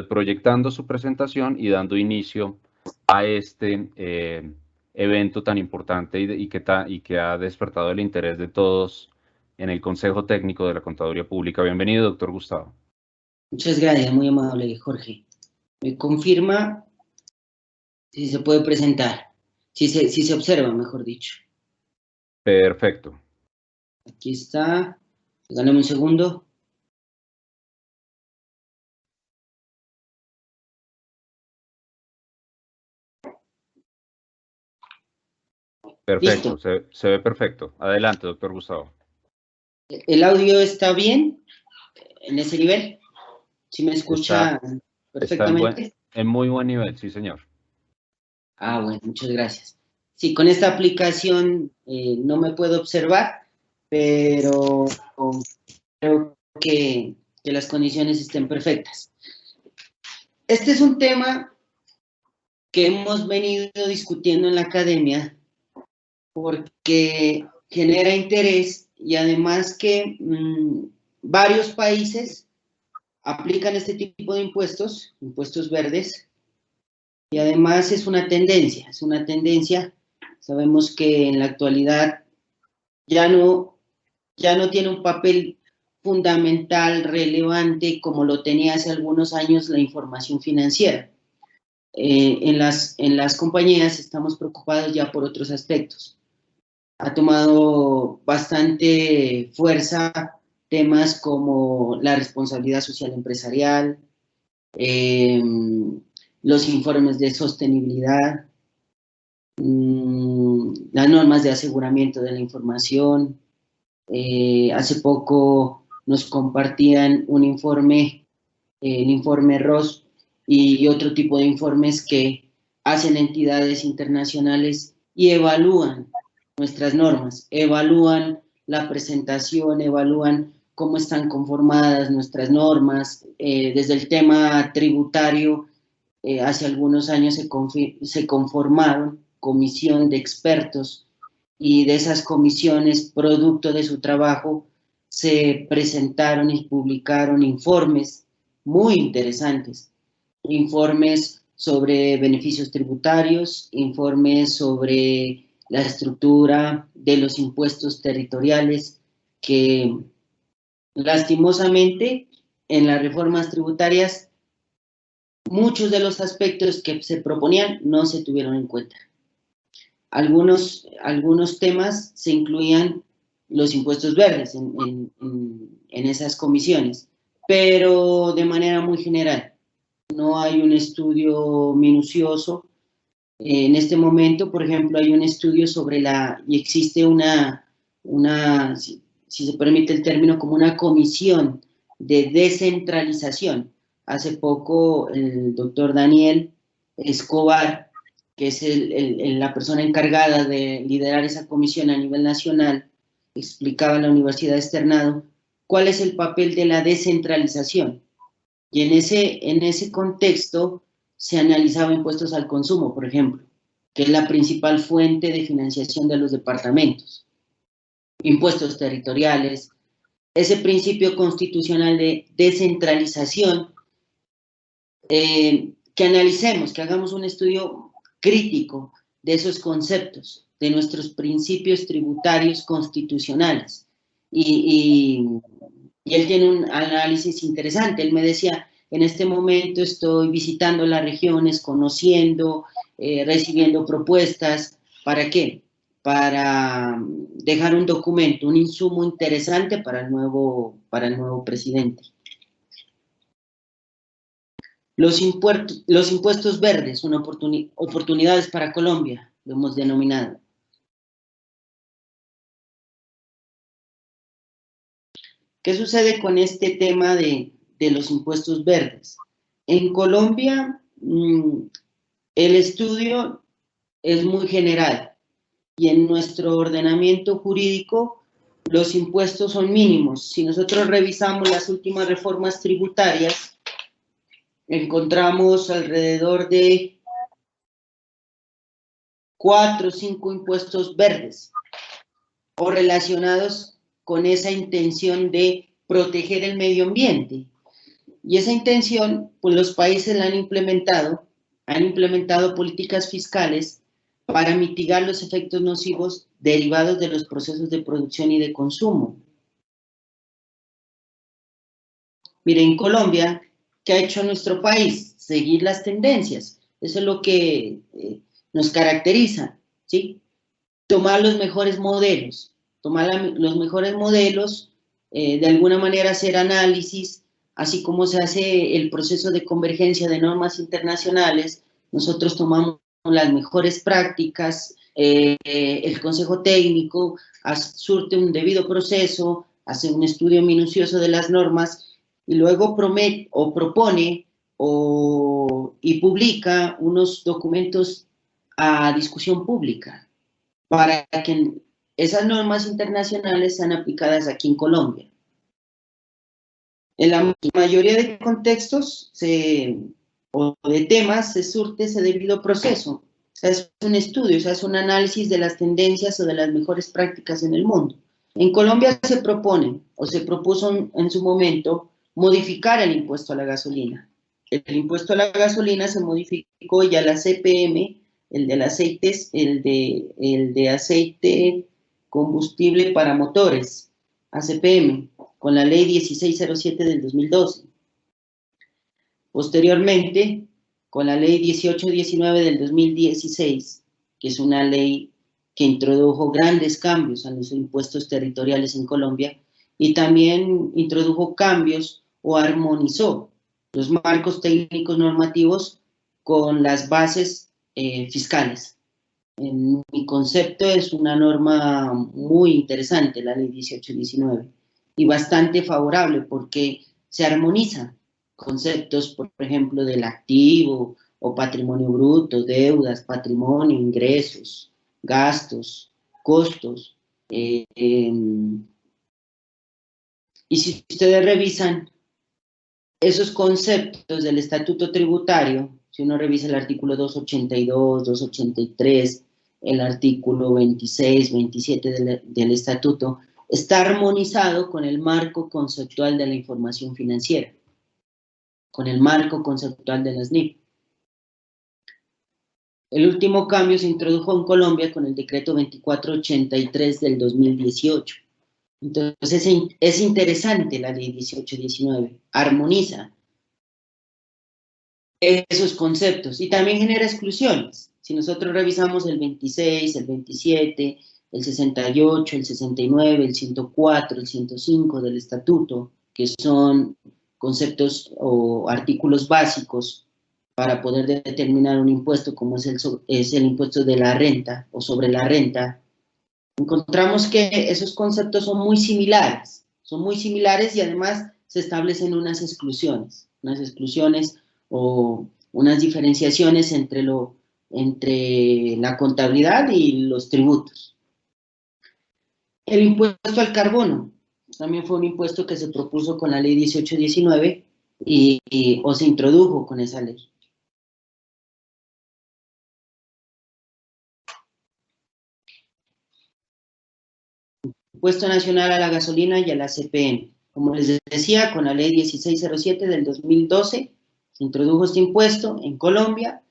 proyectando su presentación y dando inicio a este evento tan importante y que ha despertado el interés de todos en el Consejo Técnico de la Contaduría Pública. Bienvenido, doctor Gustavo. Muchas gracias, muy amable, Jorge. ¿Me confirma si se puede presentar? Si se observa, mejor dicho. Perfecto. Aquí está. Regálame un segundo. Perfecto, se ve perfecto. Adelante, doctor Gustavo. ¿El audio está bien en ese nivel? ¿Sí me escucha perfectamente? Está en muy buen nivel, sí, señor. Ah, bueno, muchas gracias. Sí, con esta aplicación no me puedo observar, pero creo que las condiciones estén perfectas. Este es un tema que hemos venido discutiendo en la academia porque genera interés y además que varios países aplican este tipo de impuestos verdes, y además es una tendencia. Sabemos que en la actualidad ya no tiene un papel fundamental, relevante, como lo tenía hace algunos años la información financiera. En las compañías estamos preocupados ya por otros aspectos. Ha tomado bastante fuerza temas como la responsabilidad social empresarial, los informes de sostenibilidad, las normas de aseguramiento de la información. Hace poco nos compartían un informe, el informe ROS y otro tipo de informes que hacen entidades internacionales y evalúan nuestras normas, evalúan la presentación, evalúan cómo están conformadas nuestras normas. Desde el tema tributario, hace algunos años se conformaron comisión de expertos y de esas comisiones, producto de su trabajo, se presentaron y publicaron informes muy interesantes, informes sobre beneficios tributarios, informes sobre la estructura de los impuestos territoriales, que lastimosamente en las reformas tributarias muchos de los aspectos que se proponían no se tuvieron en cuenta. Algunos temas se incluían los impuestos verdes en esas comisiones, pero de manera muy general. No hay un estudio minucioso. En este momento, por ejemplo, hay un estudio sobre y existe si se permite el término, como una comisión de descentralización. Hace poco el doctor Daniel Escobar, que es la persona encargada de liderar esa comisión a nivel nacional, explicaba en la Universidad de Externado cuál es el papel de la descentralización. Y en ese contexto se analizaba impuestos al consumo, por ejemplo, que es la principal fuente de financiación de los departamentos. Impuestos territoriales, ese principio constitucional de descentralización, que analicemos, que hagamos un estudio crítico de esos conceptos, de nuestros principios tributarios constitucionales. Y él tiene un análisis interesante. Él me decía, en este momento estoy visitando las regiones, conociendo, recibiendo propuestas. ¿Para qué? Para dejar un documento, un insumo interesante para el nuevo presidente. Los impuestos verdes son oportunidades para Colombia, lo hemos denominado. ¿Qué sucede con este tema de los impuestos verdes? En Colombia, el estudio es muy general y en nuestro ordenamiento jurídico los impuestos son mínimos. Si nosotros revisamos las últimas reformas tributarias, encontramos alrededor de 4 o 5 impuestos verdes o relacionados con esa intención de proteger el medio ambiente. Y esa intención, pues los países la han implementado políticas fiscales para mitigar los efectos nocivos derivados de los procesos de producción y de consumo. Mire, en Colombia, ¿qué ha hecho nuestro país? Seguir las tendencias. Eso es lo que nos caracteriza, ¿sí? Tomar los mejores modelos, de alguna manera hacer análisis, así como se hace el proceso de convergencia de normas internacionales. Nosotros tomamos las mejores prácticas, el Consejo Técnico surte un debido proceso, hace un estudio minucioso de las normas y luego propone y publica unos documentos a discusión pública para que esas normas internacionales sean aplicadas aquí en Colombia. En la mayoría de contextos o de temas se surte ese debido proceso. Se hace un estudio, se hace un análisis de las tendencias o de las mejores prácticas en el mundo. En Colombia se propone o se propuso en su momento modificar el impuesto a la gasolina. El impuesto a la gasolina se modificó ya la CPM, el de aceite combustible para motores, ACPM, con la ley 1607 del 2012. Posteriormente, con la ley 1819 del 2016, que es una ley que introdujo grandes cambios a los impuestos territoriales en Colombia y también introdujo cambios o armonizó los marcos técnicos normativos con las bases fiscales. En mi concepto es una norma muy interesante, la ley 1819, y bastante favorable porque se armonizan conceptos, por ejemplo, del activo o patrimonio bruto, deudas, patrimonio, ingresos, gastos, costos. Y si ustedes revisan esos conceptos del estatuto tributario, si uno revisa el artículo 282, 283, el artículo 26, 27 del estatuto, está armonizado con el marco conceptual de la información financiera, con el marco conceptual de las NIF. El último cambio se introdujo en Colombia con el decreto 2483 del 2018. Entonces es interesante la ley 1819, armoniza esos conceptos y también genera exclusiones. Si nosotros revisamos el 26, el 27, el 68, el 69, el 104, el 105 del estatuto, que son conceptos o artículos básicos para poder determinar un impuesto como es el impuesto de la renta o sobre la renta, encontramos que esos conceptos son muy similares y además se establecen unas exclusiones o unas diferenciaciones entre la contabilidad y los tributos. El impuesto al carbono también fue un impuesto que se propuso con la ley 1819 o se introdujo con esa ley. Impuesto nacional a la gasolina y a la CPM. Como les decía, con la ley 1607 del 2012 se introdujo este impuesto en Colombia.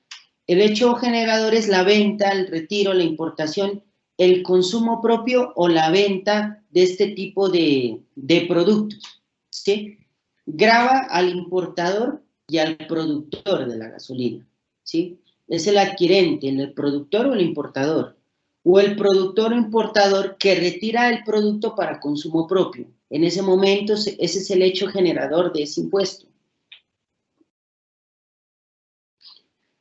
El hecho generador es la venta, el retiro, la importación, el consumo propio o la venta de este tipo de productos, ¿sí? Grava al importador y al productor de la gasolina, ¿sí? Es el adquirente, el productor o el importador, o el productor o importador que retira el producto para consumo propio. En ese momento, ese es el hecho generador de ese impuesto.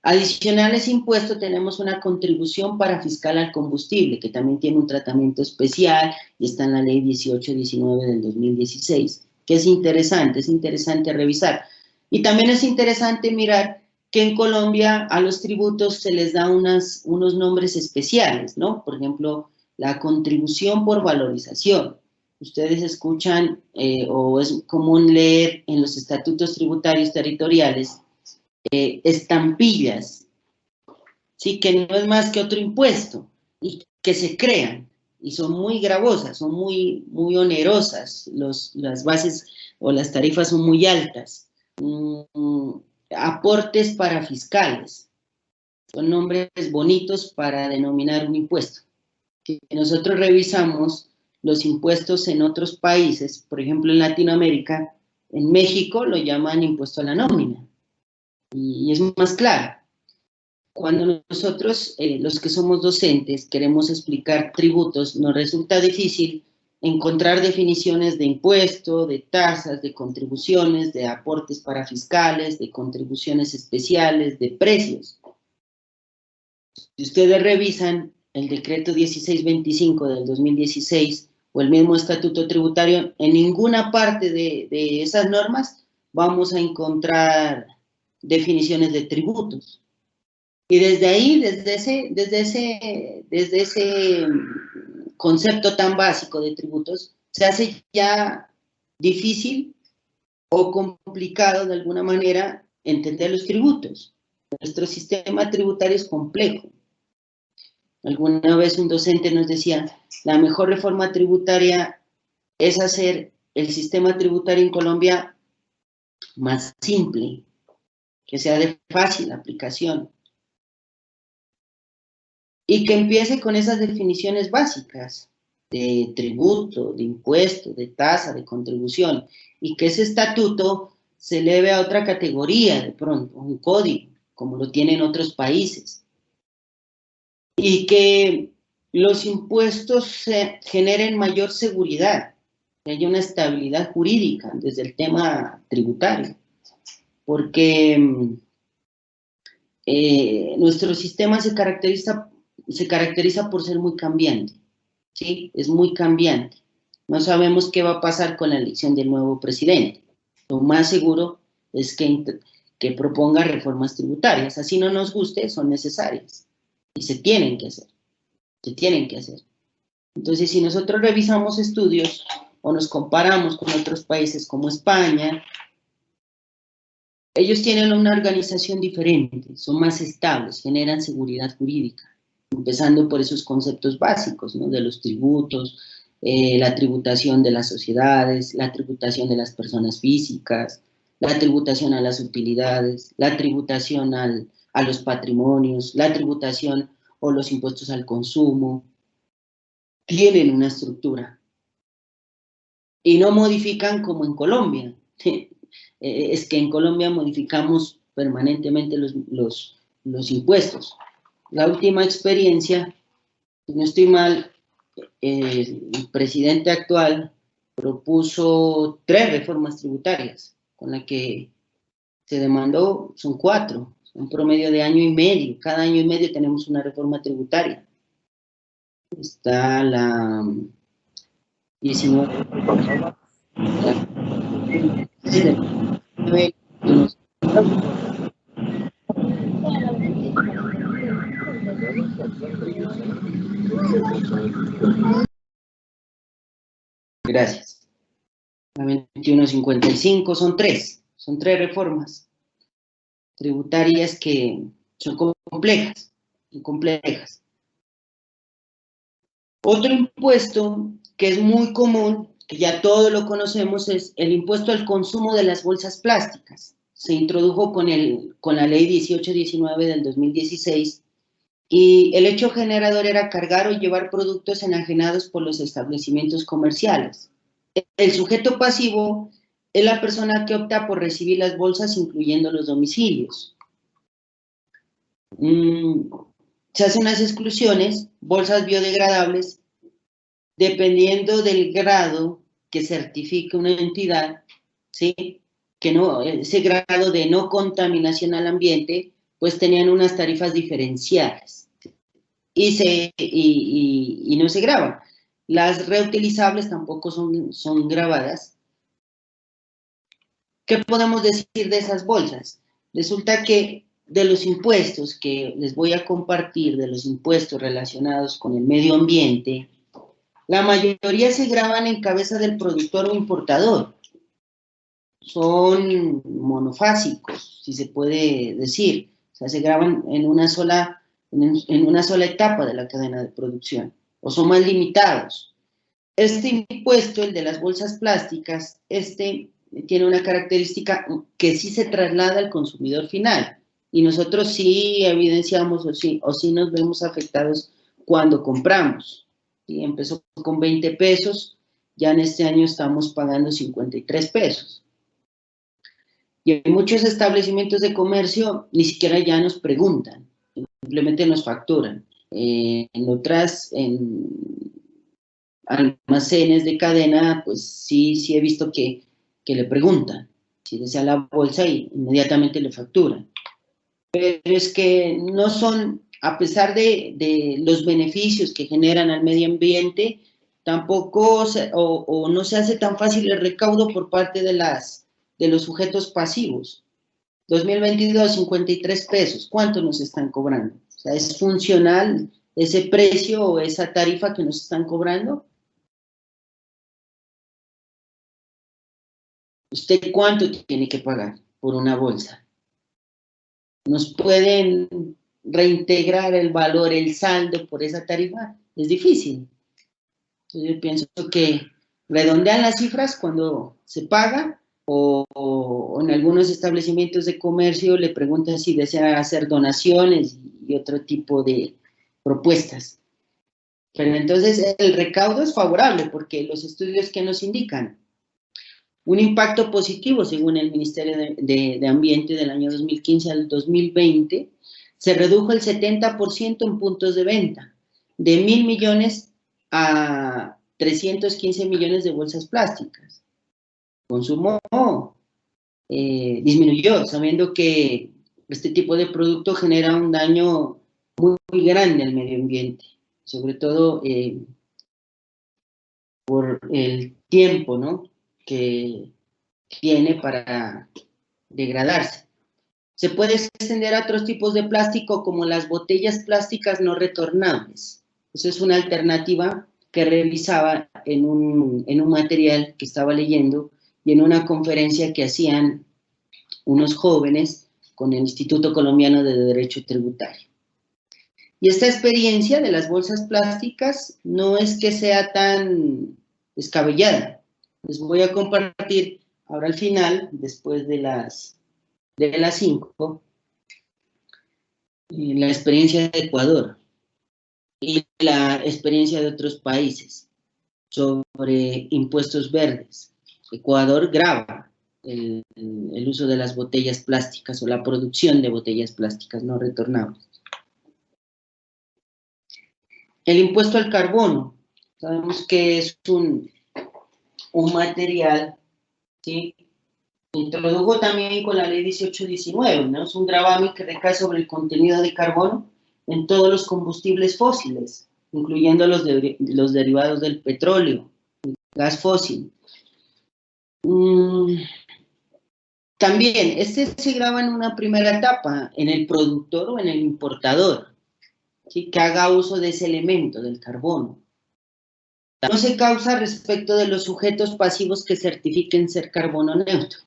Adicional a ese impuesto tenemos una contribución para fiscal al combustible, que también tiene un tratamiento especial y está en la ley 1819 del 2016, que es interesante revisar. Y también es interesante mirar que en Colombia a los tributos se les da unos nombres especiales, ¿no? Por ejemplo, la contribución por valorización. Ustedes escuchan o es común leer en los estatutos tributarios territoriales estampillas, ¿sí? Que no es más que otro impuesto y que se crean y son muy gravosas, son muy onerosas, las bases o las tarifas son muy altas. aportes para fiscales. Son nombres bonitos para denominar un impuesto. Si nosotros revisamos los impuestos en otros países, por ejemplo en Latinoamérica, en México lo llaman impuesto a la nómina. Y es más claro. Cuando nosotros, los que somos docentes, queremos explicar tributos, nos resulta difícil encontrar definiciones de impuesto, de tasas, de contribuciones, de aportes para fiscales, de contribuciones especiales, de precios. Si ustedes revisan el decreto 1625 del 2016 o el mismo estatuto tributario, en ninguna parte de esas normas vamos a encontrar definiciones de tributos. Y desde ahí, desde ese concepto tan básico de tributos, se hace ya difícil o complicado de alguna manera entender los tributos. Nuestro sistema tributario es complejo. Alguna vez un docente nos decía, la mejor reforma tributaria es hacer el sistema tributario en Colombia más simple, que sea de fácil aplicación. Y que empiece con esas definiciones básicas de tributo, de impuesto, de tasa, de contribución, y que ese estatuto se eleve a otra categoría, de pronto, un código, como lo tienen otros países. Y que los impuestos generen mayor seguridad, que haya una estabilidad jurídica desde el tema tributario, porque nuestro sistema se caracteriza por ser muy cambiante, ¿sí? Es muy cambiante. No sabemos qué va a pasar con la elección del nuevo presidente. Lo más seguro es que proponga reformas tributarias. Así no nos guste, son necesarias. Y se tienen que hacer. Se tienen que hacer. Entonces, si nosotros revisamos estudios o nos comparamos con otros países como España, ellos tienen una organización diferente, son más estables, generan seguridad jurídica, empezando por esos conceptos básicos, ¿no? De los tributos, la tributación de las sociedades, la tributación de las personas físicas, la tributación a las utilidades, la tributación a los patrimonios, la tributación o los impuestos al consumo. Tienen una estructura y no modifican como en Colombia. Es que en Colombia modificamos permanentemente los impuestos. La última experiencia, si no estoy mal, el presidente actual propuso 3 reformas tributarias, con la que se demandó, son 4, un promedio de año y medio. Cada año y medio tenemos una reforma tributaria. Está la 19. Gracias. La 2155 son 3 reformas tributarias que son complejas, Otro impuesto que es muy común, que ya todos lo conocemos, es el impuesto al consumo de las bolsas plásticas. Se introdujo con la ley 1819 del 2016 y el hecho generador era cargar o llevar productos enajenados por los establecimientos comerciales. El sujeto pasivo es la persona que opta por recibir las bolsas, incluyendo los domicilios. Se hacen unas exclusiones, bolsas biodegradables, dependiendo del grado que certifique una entidad, ¿sí? Que no, ese grado de no contaminación al ambiente, pues tenían unas tarifas diferenciadas y no se graban. Las reutilizables tampoco son grabadas. ¿Qué podemos decir de esas bolsas? Resulta que de los impuestos que les voy a compartir, de los impuestos relacionados con el medio ambiente, la mayoría se graban en cabeza del productor o importador. Son monofásicos, si se puede decir. O sea, se graban en una sola etapa de la cadena de producción, o son más limitados. Este impuesto, el de las bolsas plásticas, tiene una característica que sí se traslada al consumidor final. Y nosotros sí evidenciamos o sí nos vemos afectados cuando compramos. ¿Sí? Empezó con 20 pesos, ya en este año estamos pagando 53 pesos. Y en muchos establecimientos de comercio ni siquiera ya nos preguntan, simplemente nos facturan. En almacenes de cadena, pues sí he visto que le preguntan si desea la bolsa y inmediatamente le facturan. Pero es que no son, a pesar de los beneficios que generan al medio ambiente, tampoco no se hace tan fácil el recaudo por parte de los sujetos pasivos. 2022, 53 pesos, ¿cuánto nos están cobrando? O sea, ¿es funcional ese precio o esa tarifa que nos están cobrando? ¿Usted cuánto tiene que pagar por una bolsa? ¿Nos pueden reintegrar el valor, el saldo por esa tarifa? Es difícil. Entonces yo pienso que redondean las cifras cuando se paga o en algunos establecimientos de comercio le preguntan si desea hacer donaciones y otro tipo de propuestas. Pero entonces el recaudo es favorable porque los estudios que nos indican un impacto positivo, según el Ministerio de Ambiente del año 2015 al 2020, se redujo el 70% en puntos de venta, de 1.000 millones a 315 millones de bolsas plásticas. Consumo disminuyó, sabiendo que este tipo de producto genera un daño muy, muy grande al medio ambiente, sobre todo por el tiempo, ¿no?, que tiene para degradarse. Se puede extender a otros tipos de plástico como las botellas plásticas no retornables. Eso es una alternativa que revisaba en un material que estaba leyendo y en una conferencia que hacían unos jóvenes con el Instituto Colombiano de Derecho Tributario. Y esta experiencia de las bolsas plásticas no es que sea tan descabellada. Les voy a compartir ahora al final, después de las 5, la experiencia de Ecuador y la experiencia de otros países sobre impuestos verdes. Ecuador grava el uso de las botellas plásticas o la producción de botellas plásticas no retornables. El impuesto al carbono. Sabemos que es un material, ¿sí?, introdujo también con la ley 1819, ¿no? Es un gravamen que recae sobre el contenido de carbono en todos los combustibles fósiles, incluyendo los derivados del petróleo, el gas fósil. También, se grava en una primera etapa, en el productor o en el importador, ¿sí?, que haga uso de ese elemento, del carbono. No se causa respecto de los sujetos pasivos que certifiquen ser carbono neutro.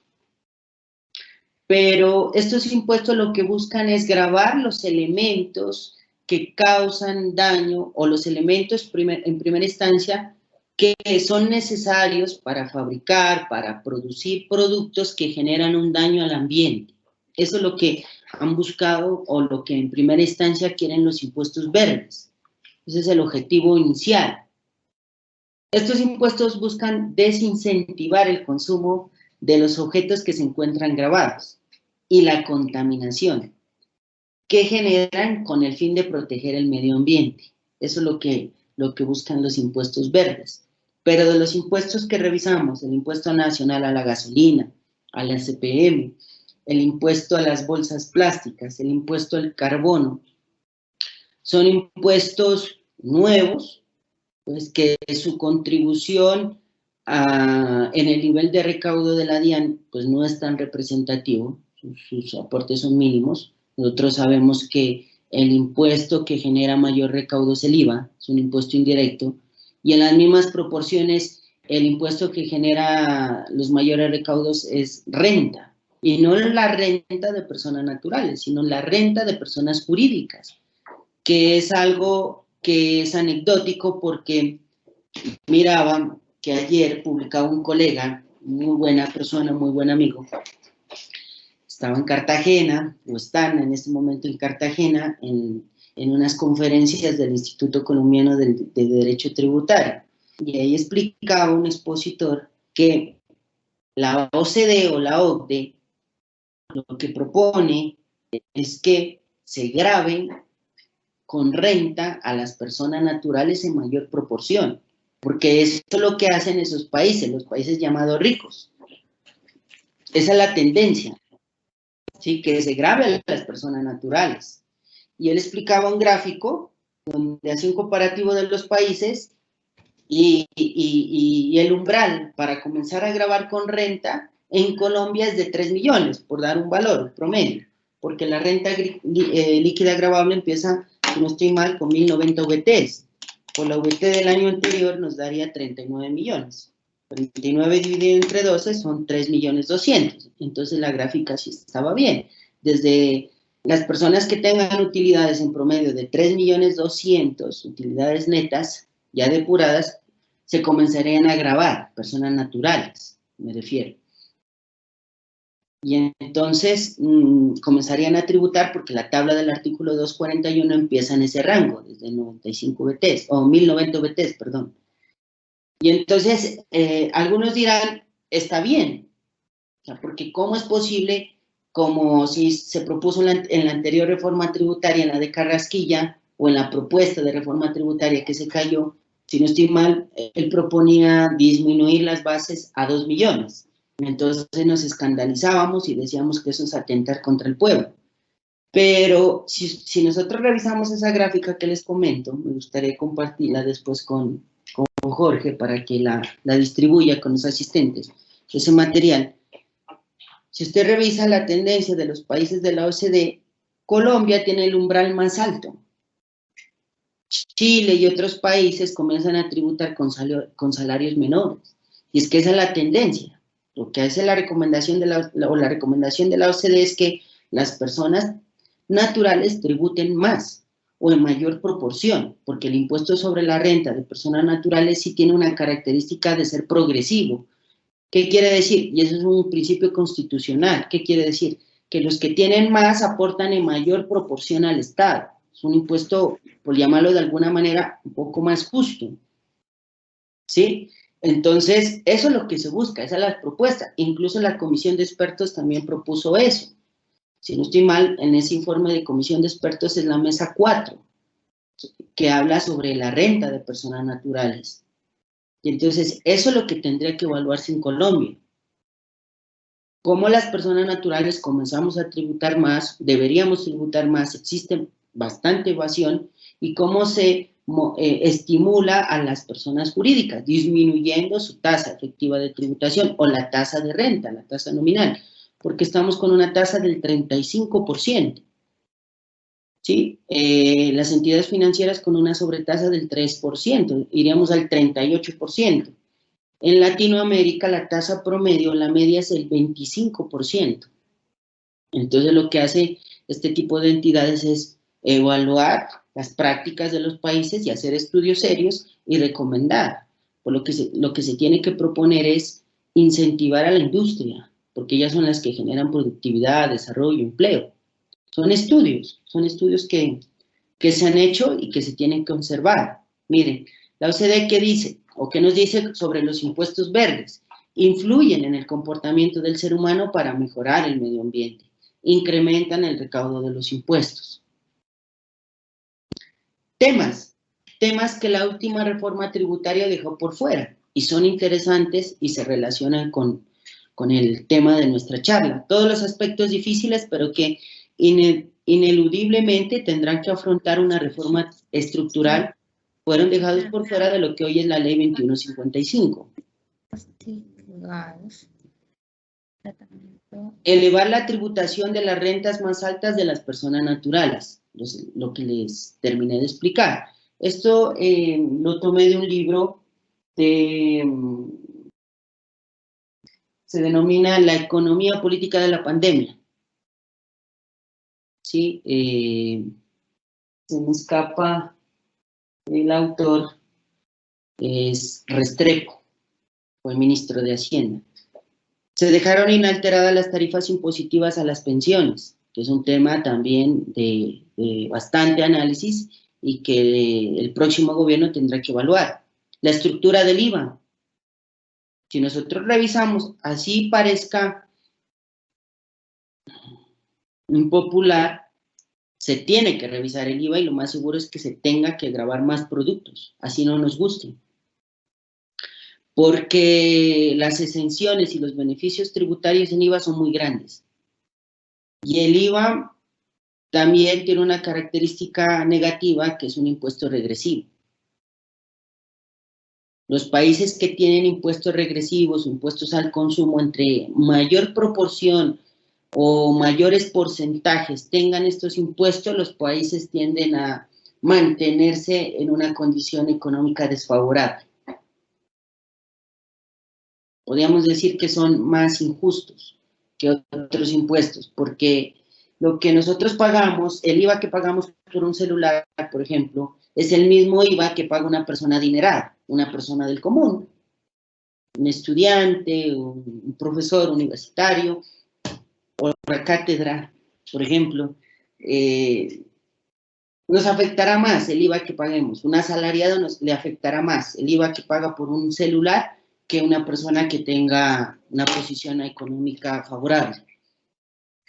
Pero estos impuestos lo que buscan es gravar los elementos que causan daño o los elementos en primera instancia que son necesarios para fabricar, para producir productos que generan un daño al ambiente. Eso es lo que han buscado o lo que en primera instancia quieren los impuestos verdes. Ese es el objetivo inicial. Estos impuestos buscan desincentivar el consumo de los objetos que se encuentran grabados y la contaminación que generan con el fin de proteger el medio ambiente. Eso es lo que buscan los impuestos verdes. Pero de los impuestos que revisamos, el impuesto nacional a la gasolina, a la CPM, el impuesto a las bolsas plásticas, el impuesto al carbono, son impuestos nuevos, pues que su contribución en el nivel de recaudo de la DIAN pues no es tan representativo, sus aportes son mínimos. Nosotros sabemos que el impuesto que genera mayor recaudo es el IVA, es un impuesto indirecto, y en las mismas proporciones el impuesto que genera los mayores recaudos es renta, y no la renta de personas naturales, sino la renta de personas jurídicas, que es algo que es anecdótico porque miraba que ayer publicaba un colega muy buena persona, muy buen amigo, estaba en Cartagena, o están en este momento en Cartagena, en unas conferencias del Instituto Colombiano de Derecho Tributario. Y ahí explicaba un expositor que la OCDE o la OCDE lo que propone es que se graben con renta a las personas naturales en mayor proporción, porque eso es lo que hacen esos países, los países llamados ricos. Esa es la tendencia, ¿sí? Que se grave a las personas naturales. Y él explicaba un gráfico donde hacía un comparativo de los países y el umbral para comenzar a grabar con renta en Colombia es de 3 millones, por dar un valor promedio, porque la renta líquida gravable empieza, si no estoy mal, con 1090 VTs. Por la VT del año anterior nos daría 39 millones. 39 dividido entre 12 son 3.200.000. Entonces la gráfica sí estaba bien. Desde las personas que tengan utilidades en promedio de 3.200.000 utilidades netas, ya depuradas, se comenzarían a gravar, personas naturales, me refiero. Y entonces comenzarían a tributar porque la tabla del artículo 241 empieza en ese rango, desde 95 BTs, o 1090 BTs, perdón. Y entonces, algunos dirán, está bien, o sea, porque ¿cómo es posible, como si se propuso en la anterior reforma tributaria, en la de Carrasquilla, o en la propuesta de reforma tributaria que se cayó, si no estoy mal, él proponía disminuir las bases a 2 millones. Entonces nos escandalizábamos y decíamos que eso es atentar contra el pueblo. Pero si nosotros revisamos esa gráfica que les comento, me gustaría compartirla después con Jorge para que la distribuya con los asistentes, ese material. Si usted revisa la tendencia de los países de la OCDE, Colombia tiene el umbral más alto. Chile y otros países comienzan a tributar con salarios menores. Y es que esa es la tendencia. Lo que hace la recomendación de la recomendación de la OCDE es que las personas naturales tributen más o en mayor proporción, porque el impuesto sobre la renta de personas naturales sí tiene una característica de ser progresivo. ¿Qué quiere decir? Y eso es un principio constitucional. ¿Qué quiere decir? Que los que tienen más aportan en mayor proporción al Estado. Es un impuesto, por llamarlo de alguna manera, un poco más justo. ¿Sí? Entonces, eso es lo que se busca, esa es la propuesta. Incluso la comisión de expertos también propuso eso. Si no estoy mal, en ese informe de comisión de expertos es la mesa 4, que habla sobre la renta de personas naturales. Y entonces, eso es lo que tendría que evaluarse en Colombia. Cómo las personas naturales comenzamos a tributar más, deberíamos tributar más, existe bastante evasión, y cómo se estimula a las personas jurídicas, disminuyendo su tasa efectiva de tributación o la tasa de renta, la tasa nominal, porque estamos con una tasa del 35%. ¿Sí? Las entidades financieras con una sobretasa del 3%, iríamos al 38%. En Latinoamérica la tasa promedio, la media es el 25%. Entonces lo que hace este tipo de entidades es evaluar las prácticas de los países y hacer estudios serios y recomendar. Por lo que se tiene que proponer es incentivar a la industria, porque ellas son las que generan productividad, desarrollo, empleo. Son estudios que se han hecho y que se tienen que observar. Miren, la OCDE, ¿qué dice? ¿O qué nos dice sobre los impuestos verdes? Influyen en el comportamiento del ser humano para mejorar el medio ambiente. Incrementan el recaudo de los impuestos. Temas que la última reforma tributaria dejó por fuera y son interesantes y se relacionan con el tema de nuestra charla. Todos los aspectos difíciles, pero que ineludiblemente tendrán que afrontar una reforma estructural, fueron dejados por fuera de lo que hoy es la Ley 2155. Elevar la tributación de las rentas más altas de las personas naturales, lo que les terminé de explicar. Esto lo tomé de un libro se denomina La economía política de la pandemia. ¿Sí? Se me escapa el autor, es Restrepo, fue ministro de Hacienda. Se dejaron inalteradas las tarifas impositivas a las pensiones, que es un tema también de bastante análisis y que el próximo gobierno tendrá que evaluar. La estructura del IVA. Si nosotros revisamos, así parezca impopular, se tiene que revisar el IVA y lo más seguro es que se tenga que gravar más productos, así no nos guste. Porque las exenciones y los beneficios tributarios en IVA son muy grandes. Y el IVA también tiene una característica negativa, que es un impuesto regresivo. Los países que tienen impuestos regresivos, impuestos al consumo, entre mayor proporción o mayores porcentajes tengan estos impuestos, los países tienden a mantenerse en una condición económica desfavorable. Podríamos decir que son más injustos que otros impuestos, porque lo que nosotros pagamos, el IVA que pagamos por un celular, por ejemplo, es el mismo IVA que paga una persona adinerada, una persona del común, un estudiante, un profesor universitario, o la cátedra, por ejemplo, nos afectará más el IVA que paguemos. Un asalariado le afectará más el IVA que paga por un celular que una persona que tenga una posición económica favorable.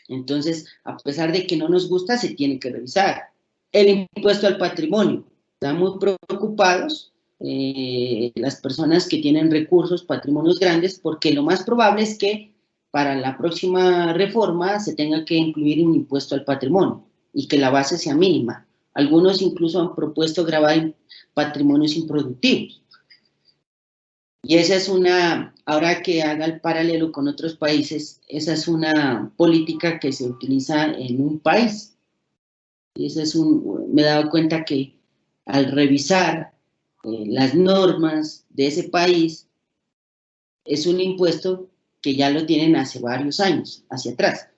Entonces, a pesar de que no nos gusta, se tiene que revisar. El impuesto al patrimonio. Estamos preocupados las personas que tienen recursos, patrimonios grandes, porque lo más probable es que para la próxima reforma se tenga que incluir un impuesto al patrimonio y que la base sea mínima. Algunos incluso han propuesto gravar patrimonios improductivos. Y esa es una, ahora que haga el paralelo con otros países, esa es una política que se utiliza en un país. Y ese es me he dado cuenta que al revisar las normas de ese país, es un impuesto que ya lo tienen hace varios años, hacia atrás.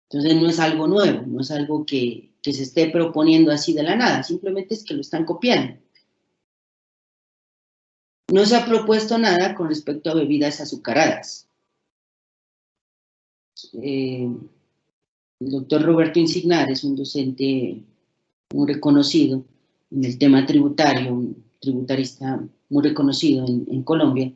Entonces no es algo nuevo, no es algo que se esté proponiendo así de la nada, simplemente es que lo están copiando. No se ha propuesto nada con respecto a bebidas azucaradas. El doctor Roberto Insignar es un docente muy reconocido en el tema tributario, un tributarista muy reconocido en Colombia.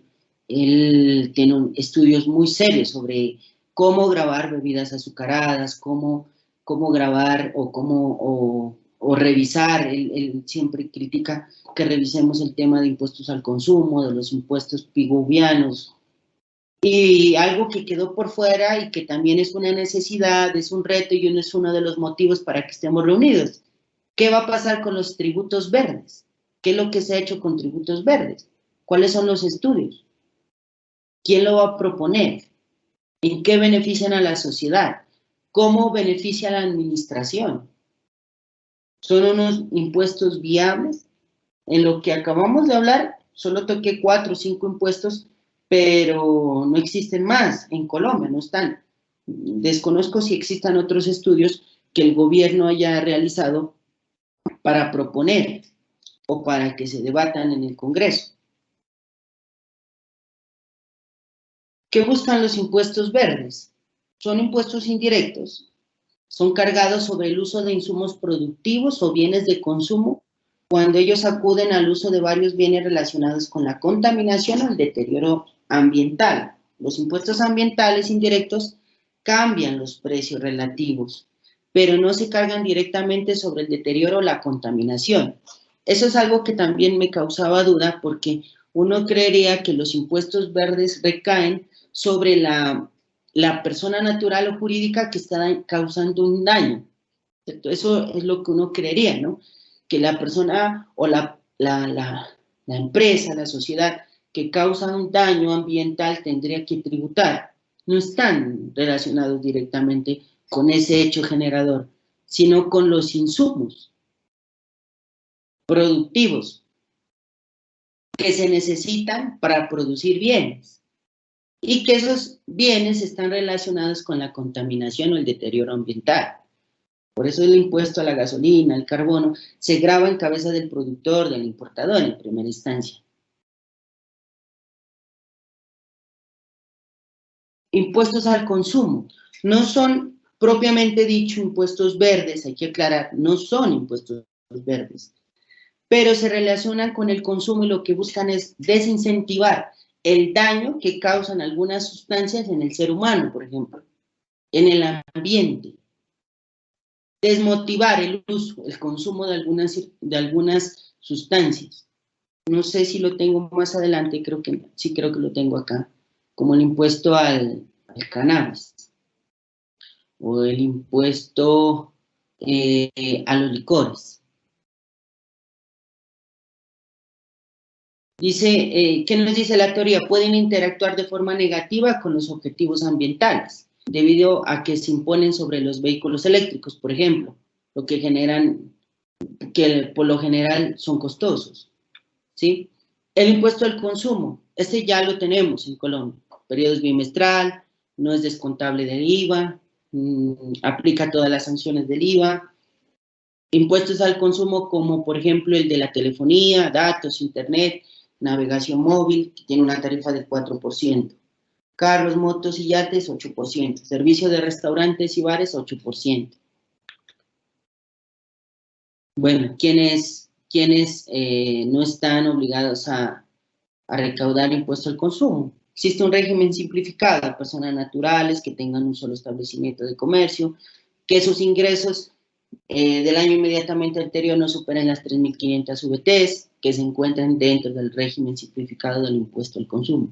Él tiene estudios muy serios sobre cómo grabar bebidas azucaradas, cómo grabar o revisar. Él siempre critica que revisemos el tema de impuestos al consumo, de los impuestos piguvianos. Y algo que quedó por fuera y que también es una necesidad, es un reto y es uno de los motivos para que estemos reunidos. ¿Qué va a pasar con los tributos verdes? ¿Qué es lo que se ha hecho con tributos verdes? ¿Cuáles son los estudios? ¿Quién lo va a proponer? ¿En qué benefician a la sociedad? ¿Cómo beneficia a la administración? ¿Son unos impuestos viables? En lo que acabamos de hablar, solo toqué 4 o 5 impuestos, pero no existen más en Colombia, no están. Desconozco si existan otros estudios que el gobierno haya realizado para proponer o para que se debatan en el Congreso. ¿Qué buscan los impuestos verdes? Son impuestos indirectos, son cargados sobre el uso de insumos productivos o bienes de consumo cuando ellos acuden al uso de varios bienes relacionados con la contaminación o el deterioro ambiental. Los impuestos ambientales indirectos cambian los precios relativos, pero no se cargan directamente sobre el deterioro o la contaminación. Eso es algo que también me causaba duda porque uno creería que los impuestos verdes recaen sobre la persona natural o jurídica que está causando un daño. Eso es lo que uno creería, ¿no? Que la persona o la empresa, la sociedad que causa un daño ambiental tendría que tributar. No están relacionados directamente con ese hecho generador, sino con los insumos productivos que se necesitan para producir bienes y que esos bienes están relacionados con la contaminación o el deterioro ambiental. Por eso el impuesto a la gasolina, al carbono, se grava en cabeza del productor, del importador en primera instancia. Impuestos al consumo. No son propiamente dicho impuestos verdes, hay que aclarar, no son impuestos verdes, pero se relacionan con el consumo y lo que buscan es desincentivar el daño que causan algunas sustancias en el ser humano, por ejemplo, en el ambiente. Desmotivar el uso, el consumo de algunas sustancias. No sé si lo tengo más adelante, creo que lo tengo acá, como el impuesto al cannabis o el impuesto a los licores. Dice, ¿qué nos dice la teoría? Pueden interactuar de forma negativa con los objetivos ambientales, debido a que se imponen sobre los vehículos eléctricos, por ejemplo, lo que generan, que por lo general son costosos, ¿sí? El impuesto al consumo, este ya lo tenemos en Colombia, periodo es bimestral, no es descontable del IVA, aplica todas las sanciones del IVA. Impuestos al consumo como por ejemplo el de la telefonía, datos, internet, navegación móvil, que tiene una tarifa del 4%. Carros, motos y yates, 8%. Servicio de restaurantes y bares, 8%. Bueno, ¿quiénes no están obligados a recaudar impuesto al consumo? Existe un régimen simplificado, personas naturales que tengan un solo establecimiento de comercio, que sus ingresos del año inmediatamente anterior no superen las 3.500 VTs, que se encuentran dentro del régimen simplificado del impuesto al consumo.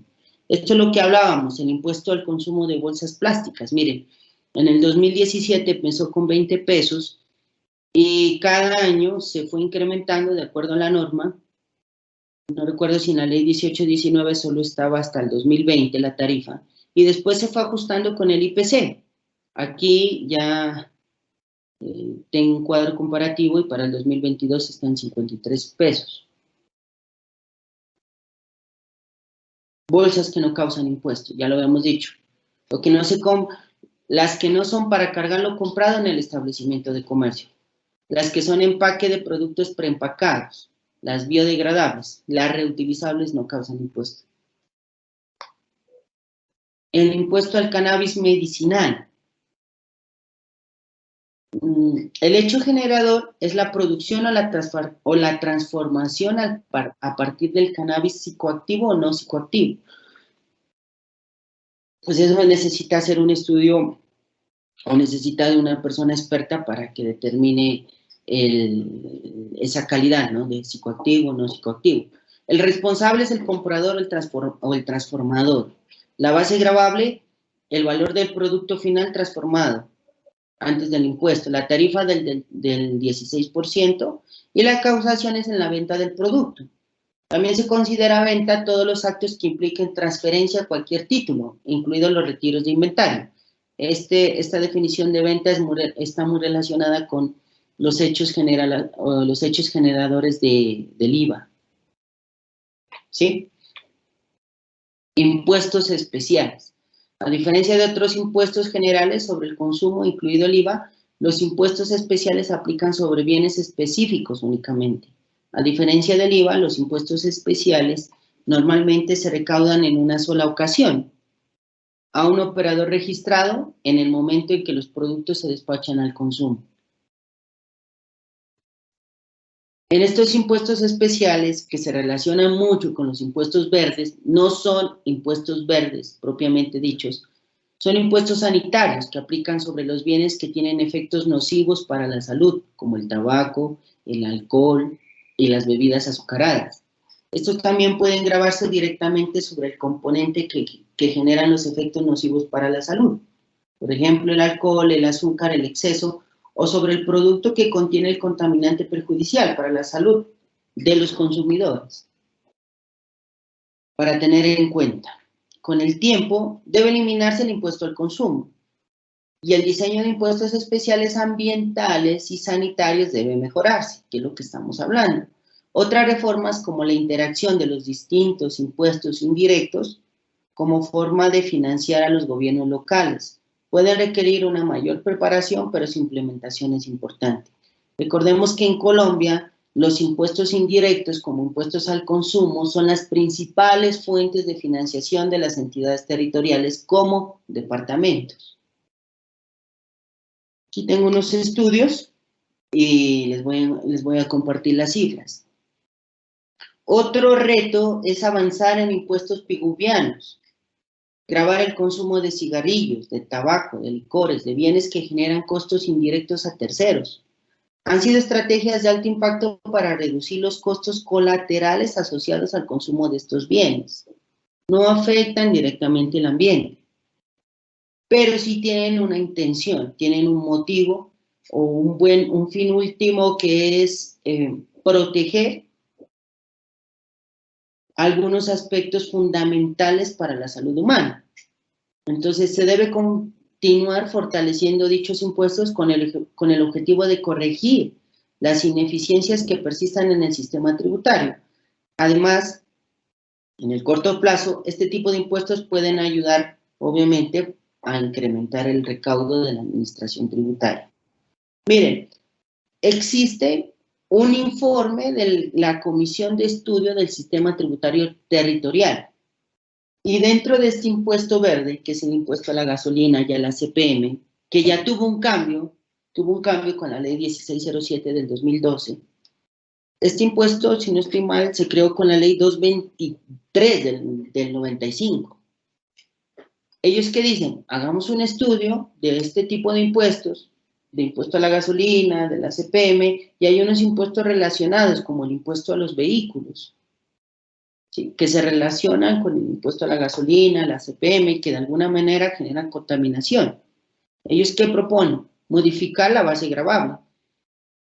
Esto es lo que hablábamos, el impuesto al consumo de bolsas plásticas. Miren, en el 2017 empezó con 20 pesos y cada año se fue incrementando de acuerdo a la norma. No recuerdo si en la ley 1819 solo estaba hasta el 2020 la tarifa, y después se fue ajustando con el IPC. Aquí ya tengo un cuadro comparativo y para el 2022 está en 53 pesos. Bolsas que no causan impuestos, ya lo habíamos dicho. Lo que no se las que no son para cargar lo comprado en el establecimiento de comercio. Las que son empaque de productos preempacados. Las biodegradables. Las reutilizables no causan impuesto. El impuesto al cannabis medicinal. El hecho generador es la producción o la transformación a partir del cannabis psicoactivo o no psicoactivo. Pues eso necesita hacer un estudio o necesita de una persona experta para que determine esa calidad, ¿no? De psicoactivo o no psicoactivo. El responsable es el comprador o el transformador. La base gravable, el valor del producto final transformado antes del impuesto, la tarifa del 16% y las causaciones en la venta del producto. También se considera venta todos los actos que impliquen transferencia a cualquier título, incluidos los retiros de inventario. Esta definición de venta está muy relacionada con los hechos generadores del IVA. ¿Sí? Impuestos especiales. A diferencia de otros impuestos generales sobre el consumo, incluido el IVA, los impuestos especiales aplican sobre bienes específicos únicamente. A diferencia del IVA, los impuestos especiales normalmente se recaudan en una sola ocasión, a un operador registrado en el momento en que los productos se despachan al consumo. En estos impuestos especiales, que se relacionan mucho con los impuestos verdes, no son impuestos verdes propiamente dichos, son impuestos sanitarios que aplican sobre los bienes que tienen efectos nocivos para la salud, como el tabaco, el alcohol y las bebidas azucaradas. Estos también pueden gravarse directamente sobre el componente que generan los efectos nocivos para la salud. Por ejemplo, el alcohol, el azúcar, el exceso, o sobre el producto que contiene el contaminante perjudicial para la salud de los consumidores. Para tener en cuenta, con el tiempo debe eliminarse el impuesto al consumo y el diseño de impuestos especiales ambientales y sanitarios debe mejorarse, que es lo que estamos hablando. Otras reformas como la interacción de los distintos impuestos indirectos como forma de financiar a los gobiernos locales pueden requerir una mayor preparación, pero su implementación es importante. Recordemos que en Colombia los impuestos indirectos, como impuestos al consumo, son las principales fuentes de financiación de las entidades territoriales como departamentos. Aquí tengo unos estudios y les voy a compartir las cifras. Otro reto es avanzar en impuestos piguvianos, gravar el consumo de cigarrillos, de tabaco, de licores, de bienes que generan costos indirectos a terceros. Han sido estrategias de alto impacto para reducir los costos colaterales asociados al consumo de estos bienes. No afectan directamente el ambiente, pero sí tienen una intención, tienen un motivo o un fin último que es proteger algunos aspectos fundamentales para la salud humana. Entonces, se debe continuar fortaleciendo dichos impuestos con el objetivo de corregir las ineficiencias que persistan en el sistema tributario. Además, en el corto plazo, este tipo de impuestos pueden ayudar, obviamente, a incrementar el recaudo de la administración tributaria. Miren, existe un informe de la Comisión de Estudio del Sistema Tributario Territorial. Y dentro de este impuesto verde, que es el impuesto a la gasolina y a la CPM, que ya tuvo un cambio con la ley 1607 del 2012, este impuesto, si no estoy mal, se creó con la ley 223 del 95. Ellos, ¿qué dicen? Hagamos un estudio de este tipo de impuestos, de impuesto a la gasolina, de la CPM, y hay unos impuestos relacionados, como el impuesto a los vehículos, ¿sí?, que se relacionan con el impuesto a la gasolina, la CPM, y que de alguna manera generan contaminación. ¿Ellos qué proponen? Modificar la base gravable,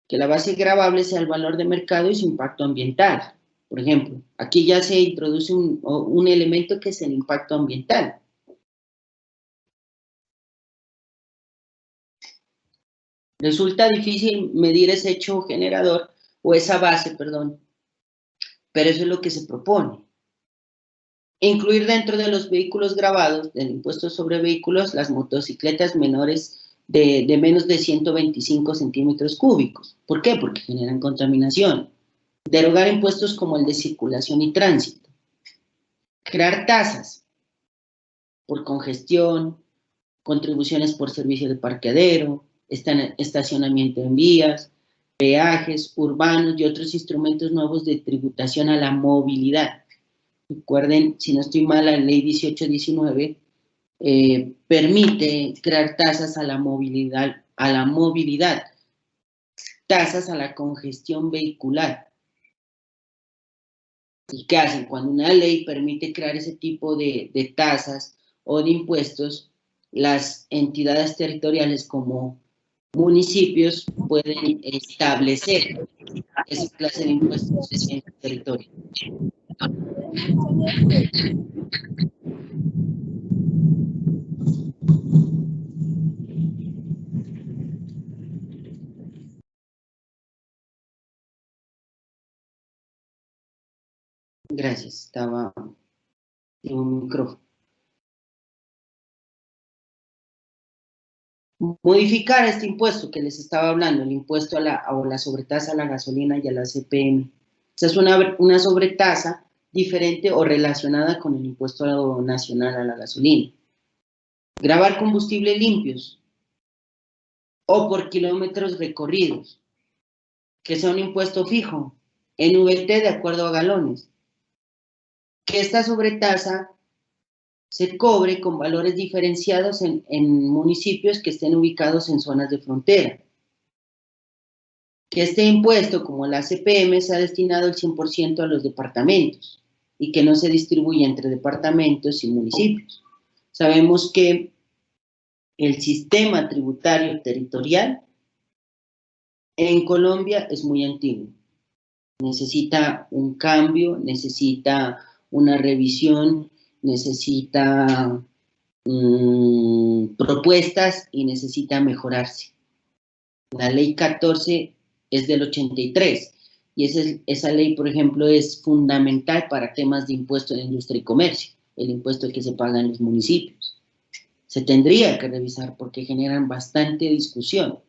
que la base gravable sea el valor de mercado y su impacto ambiental. Por ejemplo, aquí ya se introduce un elemento que es el impacto ambiental. Resulta difícil medir ese hecho generador, o esa base, perdón, pero eso es lo que se propone. Incluir dentro de los vehículos gravados del impuesto sobre vehículos las motocicletas menores de menos de 125 centímetros cúbicos. ¿Por qué? Porque generan contaminación. Derogar impuestos como el de circulación y tránsito. Crear tasas por congestión, contribuciones por servicio de parqueadero, estacionamiento en vías, peajes urbanos y otros instrumentos nuevos de tributación a la movilidad. Recuerden, si no estoy mal, la ley 1819 permite crear tasas a la movilidad, tasas a la congestión vehicular. ¿Y qué hacen? Cuando una ley permite crear ese tipo de tasas o de impuestos, las entidades territoriales como municipios pueden establecer esa clase de impuestos en su territorio. Gracias, estaba en un micrófono. Modificar este impuesto que les estaba hablando, el impuesto a la sobretasa a la gasolina y a la CPM. Esa es una sobretasa diferente o relacionada con el impuesto nacional a la gasolina. Gravar combustibles limpios o por kilómetros recorridos, que sea un impuesto fijo, NVT de acuerdo a galones. Que esta sobretasa se cobre con valores diferenciados en municipios que estén ubicados en zonas de frontera. Que este impuesto, como la CPM, sea destinado el 100% a los departamentos y que no se distribuya entre departamentos y municipios. Sabemos que el sistema tributario territorial en Colombia es muy antiguo. Necesita un cambio, necesita una revisión, necesita propuestas y necesita mejorarse. La ley 14 es del 83 y esa ley, por ejemplo, es fundamental para temas de impuesto de industria y comercio, el impuesto que se paga en los municipios. Se tendría que revisar porque generan bastante discusión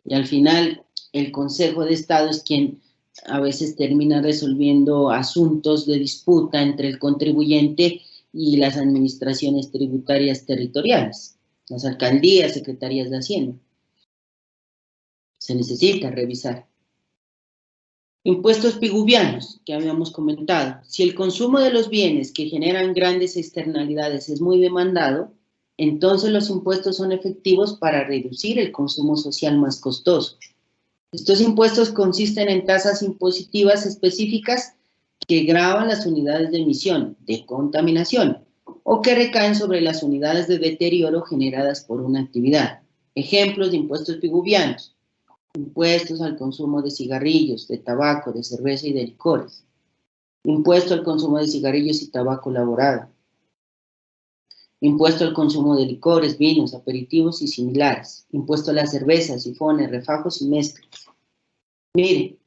y al final el Consejo de Estado es quien a veces termina resolviendo asuntos de disputa entre el contribuyente y las administraciones tributarias territoriales, las alcaldías, secretarías de Hacienda. Se necesita revisar. Impuestos piguvianos, que habíamos comentado. Si el consumo de los bienes que generan grandes externalidades es muy demandado, entonces los impuestos son efectivos para reducir el consumo social más costoso. Estos impuestos consisten en tasas impositivas específicas que gravan las unidades de emisión, de contaminación, o que recaen sobre las unidades de deterioro generadas por una actividad. Ejemplos de impuestos piguvianos: impuestos al consumo de cigarrillos, de tabaco, de cerveza y de licores. Impuesto al consumo de cigarrillos y tabaco elaborado. Impuesto al consumo de licores, vinos, aperitivos y similares. Impuesto a la cerveza, sifones, refajos y mezclas. Mire,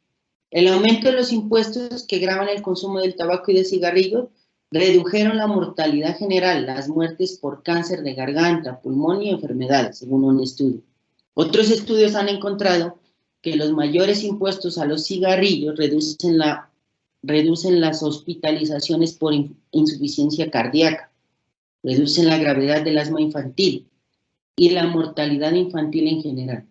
el aumento de los impuestos que gravan el consumo del tabaco y de cigarrillos redujeron la mortalidad general, las muertes por cáncer de garganta, pulmón y enfermedades, según un estudio. Otros estudios han encontrado que los mayores impuestos a los cigarrillos reducen las hospitalizaciones por insuficiencia cardíaca, reducen la gravedad del asma infantil y la mortalidad infantil en general.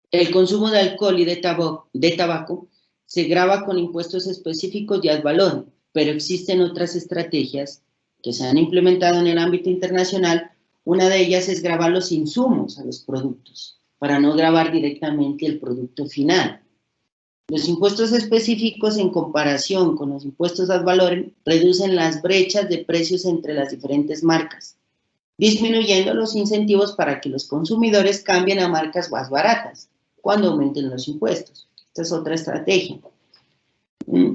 El consumo de alcohol y de tabaco se grava con impuestos específicos de ad valorem, pero existen otras estrategias que se han implementado en el ámbito internacional. Una de ellas es gravar los insumos a los productos, para no gravar directamente el producto final. Los impuestos específicos, en comparación con los impuestos ad valorem, reducen las brechas de precios entre las diferentes marcas, disminuyendo los incentivos para que los consumidores cambien a marcas más baratas cuando aumenten los impuestos. Esta es otra estrategia.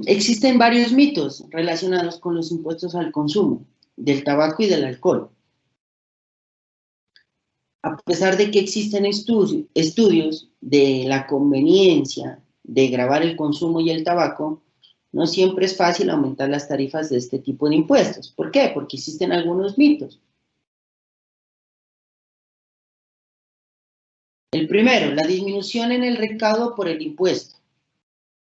Existen varios mitos relacionados con los impuestos al consumo del tabaco y del alcohol. A pesar de que existen estudios de la conveniencia de gravar el consumo y el tabaco, no siempre es fácil aumentar las tarifas de este tipo de impuestos. ¿Por qué? Porque existen algunos mitos. El primero, la disminución en el recaudo por el impuesto.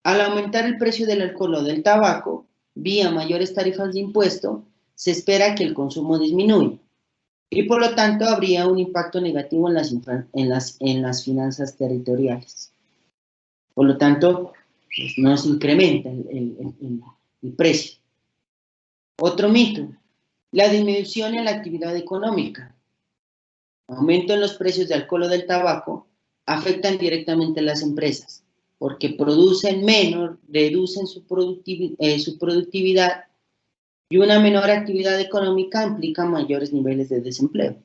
Al aumentar el precio del alcohol o del tabaco, vía mayores tarifas de impuesto, se espera que el consumo disminuya y por lo tanto habría un impacto negativo en las finanzas territoriales. Por lo tanto, pues, no se incrementa el precio. Otro mito, la disminución en la actividad económica. Aumento en los precios de alcohol o del tabaco afectan directamente a las empresas, porque producen menos, reducen su productividad, y una menor actividad económica implica mayores niveles de desempleo.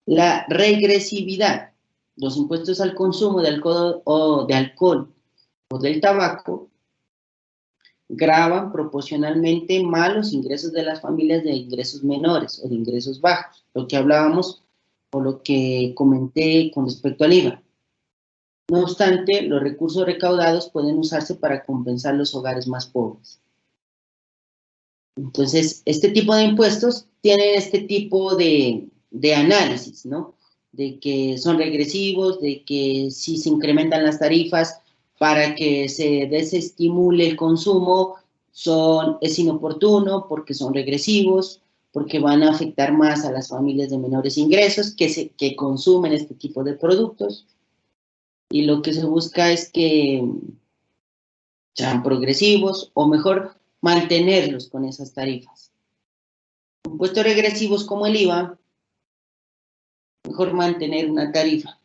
La regresividad. Los impuestos al consumo de alcohol o del tabaco gravan proporcionalmente más los ingresos de las familias de ingresos menores o de ingresos bajos, lo que hablábamos o lo que comenté con respecto al IVA. No obstante, los recursos recaudados pueden usarse para compensar los hogares más pobres. Entonces, este tipo de impuestos tienen este tipo de análisis, ¿no? De que son regresivos, de que si se incrementan las tarifas para que se desestimule el consumo, es inoportuno porque son regresivos, porque van a afectar más a las familias de menores ingresos que consumen este tipo de productos. Y lo que se busca es que sean progresivos, o mejor, mantenerlos con esas tarifas. Impuestos regresivos como el IVA, mejor mantener una tarifa.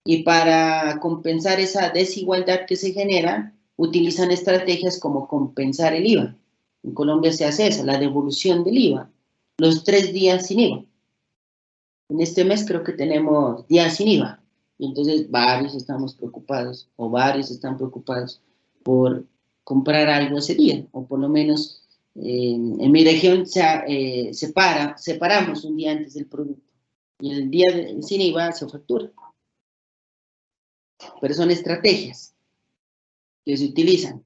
Y para compensar esa desigualdad que se genera, utilizan estrategias como compensar el IVA. En Colombia se hace eso, la devolución del IVA, los 3 días sin IVA. En este mes creo que tenemos días sin IVA. Y entonces varios estamos preocupados, o varios están preocupados por comprar algo ese día, o por lo menos en mi región separamos un día antes del producto, y el día sin IVA se factura. Pero son estrategias que se utilizan.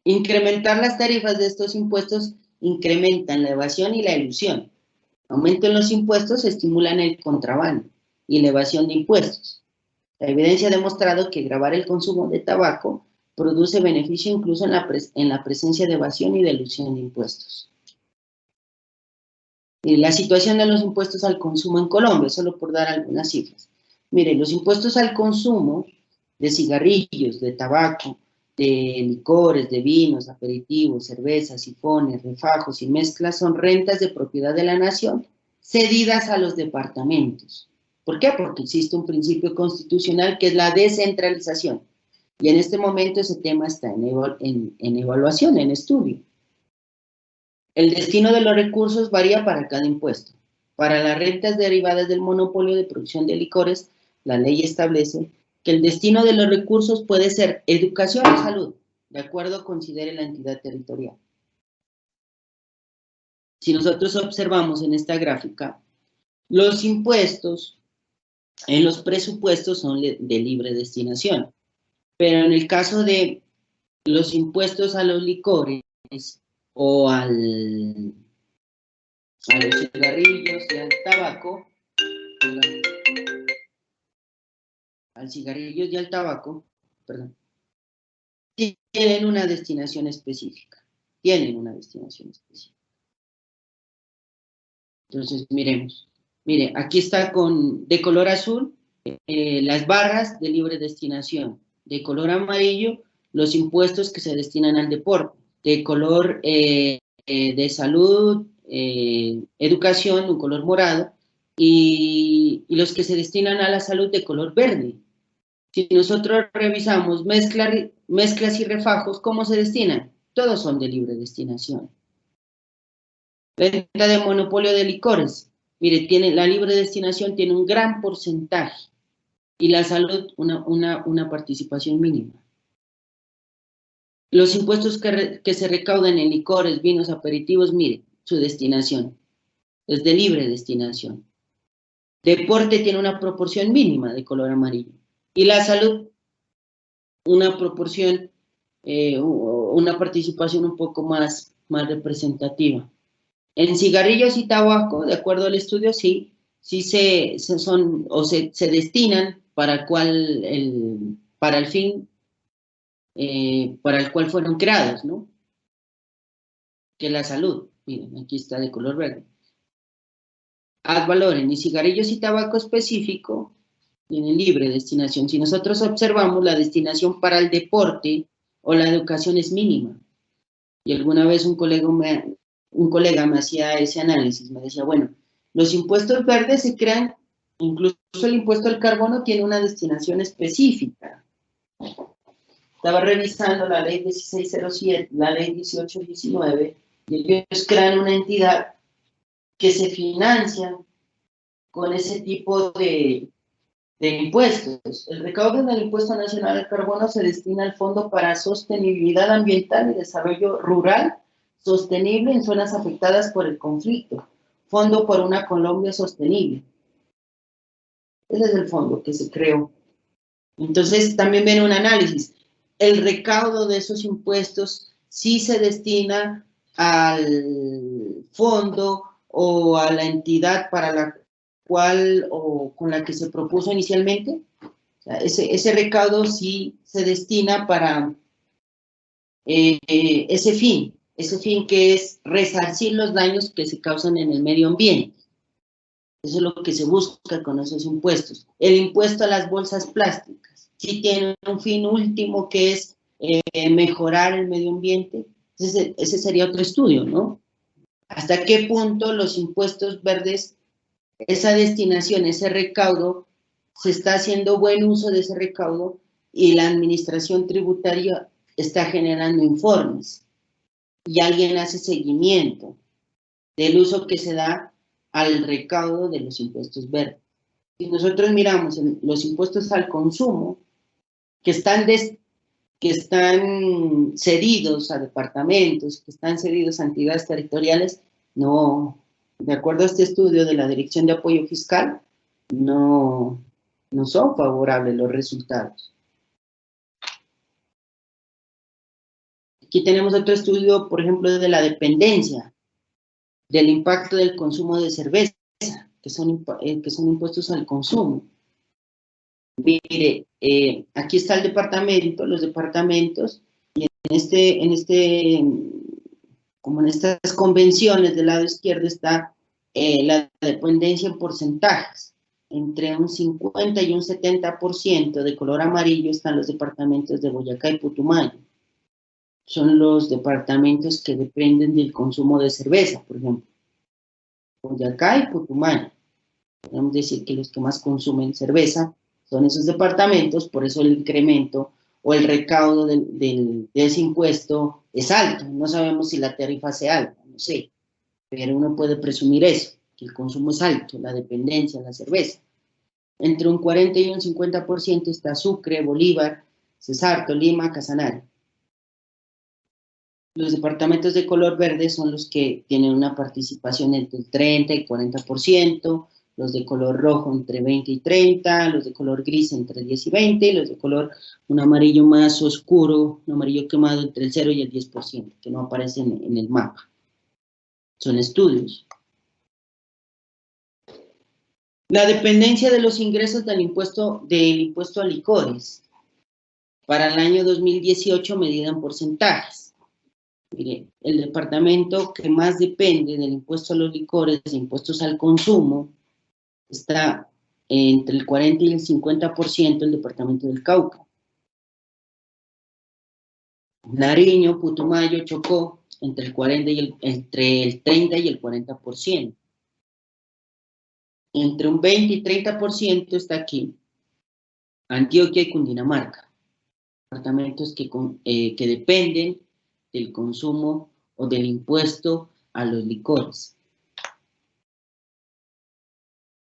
Incrementar las tarifas de estos impuestos incrementan la evasión y la elusión. Aumento en los impuestos estimulan el contrabando y la evasión de impuestos. La evidencia ha demostrado que gravar el consumo de tabaco produce beneficio incluso en la presencia de evasión y de elusión de impuestos. Y la situación de los impuestos al consumo en Colombia, solo por dar algunas cifras. Miren, los impuestos al consumo de cigarrillos, de tabaco, de licores, de vinos, aperitivos, cervezas, sifones, refajos y mezclas son rentas de propiedad de la nación cedidas a los departamentos. ¿Por qué? Porque existe un principio constitucional que es la descentralización. Y en este momento ese tema está en evaluación, en estudio. El destino de los recursos varía para cada impuesto. Para las rentas derivadas del monopolio de producción de licores, la ley establece que el destino de los recursos puede ser educación o salud, de acuerdo considere la entidad territorial. Si nosotros observamos en esta gráfica, los impuestos en los presupuestos son de libre destinación, pero en el caso de los impuestos a los licores o a los cigarrillos y al tabaco, tienen una destinación específica. Entonces, miremos. Mire, aquí está de color azul las barras de libre destinación. De color amarillo, los impuestos que se destinan al deporte. De color de salud, educación, un color morado. Y los que se destinan a la salud de color verde. Si nosotros revisamos mezclas y refajos, ¿cómo se destinan? Todos son de libre destinación. Venta de monopolio de licores. Mire, la libre destinación tiene un gran porcentaje y la salud una participación mínima. Los impuestos que se recaudan en licores, vinos, aperitivos, mire, su destinación es de libre destinación. Deporte tiene una proporción mínima de color amarillo. Y la salud, una proporción, una participación un poco más representativa. En cigarrillos y tabaco, de acuerdo al estudio, sí se destinan para el fin para el cual fueron creados, ¿no? Que es la salud. Miren, aquí está de color verde. Ad valorem, y cigarrillos y tabaco específico tienen libre destinación. Si nosotros observamos, la destinación para el deporte o la educación es mínima. Y alguna vez un colega me hacía ese análisis, me decía, bueno, los impuestos verdes se crean, incluso el impuesto al carbono tiene una destinación específica. Estaba revisando la ley 1607, la ley 1819, y ellos crean una entidad que se financia con ese tipo de impuestos. El recaudo del impuesto nacional al carbono se destina al Fondo para Sostenibilidad Ambiental y Desarrollo Rural Sostenible en zonas afectadas por el conflicto. Fondo por una Colombia Sostenible. Ese es el fondo que se creó. Entonces, también viene un análisis. El recaudo de esos impuestos sí se destina al fondo o a la entidad para la cual o con la que se propuso inicialmente. O sea, ese recaudo sí se destina para ese fin que es resarcir los daños que se causan en el medio ambiente. Eso es lo que se busca con esos impuestos. El impuesto a las bolsas plásticas sí tiene un fin último que es mejorar el medio ambiente. Ese sería otro estudio, ¿no? ¿Hasta qué punto los impuestos verdes, esa destinación, ese recaudo, se está haciendo buen uso de ese recaudo y la administración tributaria está generando informes y alguien hace seguimiento del uso que se da al recaudo de los impuestos verdes? Si nosotros miramos en los impuestos al consumo, que están cedidos a departamentos, que están cedidos a entidades territoriales, no, de acuerdo a este estudio de la Dirección de Apoyo Fiscal, no son favorables los resultados. Aquí tenemos otro estudio, por ejemplo, de la dependencia. del impacto del consumo de cerveza, que son impuestos al consumo. Mire, aquí está el departamento, los departamentos, y como en estas convenciones del lado izquierdo está la dependencia en porcentajes. Entre un 50 y un 70% de color amarillo están los departamentos de Boyacá y Putumayo. Son los departamentos que dependen del consumo de cerveza, por ejemplo. Boyacá y Putumayo. Podemos decir que los que más consumen cerveza son esos departamentos, por eso el incremento o el recaudo de ese impuesto es alto. No sabemos si la tarifa sea alta, no sé, pero uno puede presumir eso, que el consumo es alto, la dependencia, la cerveza. Entre un 40 y un 50% está Sucre, Bolívar, Cesar, Tolima, Casanare. Los departamentos de color verde son los que tienen una participación entre el 30 y 40%, los de color rojo entre 20 y 30, los de color gris entre 10 y 20, y los de color un amarillo más oscuro, un amarillo quemado entre el 0 y el 10%, que no aparecen en el mapa. Son estudios. La dependencia de los ingresos del impuesto a licores. Para el año 2018, medida en porcentajes. Mire, el departamento que más depende del impuesto a los licores, de impuestos al consumo, está entre el 40 y el 50% el departamento del Cauca. Nariño, Putumayo, Chocó, entre el 30 y el 40%. Entre un 20 y 30% está aquí Antioquia y Cundinamarca, departamentos que dependen del consumo o del impuesto a los licores.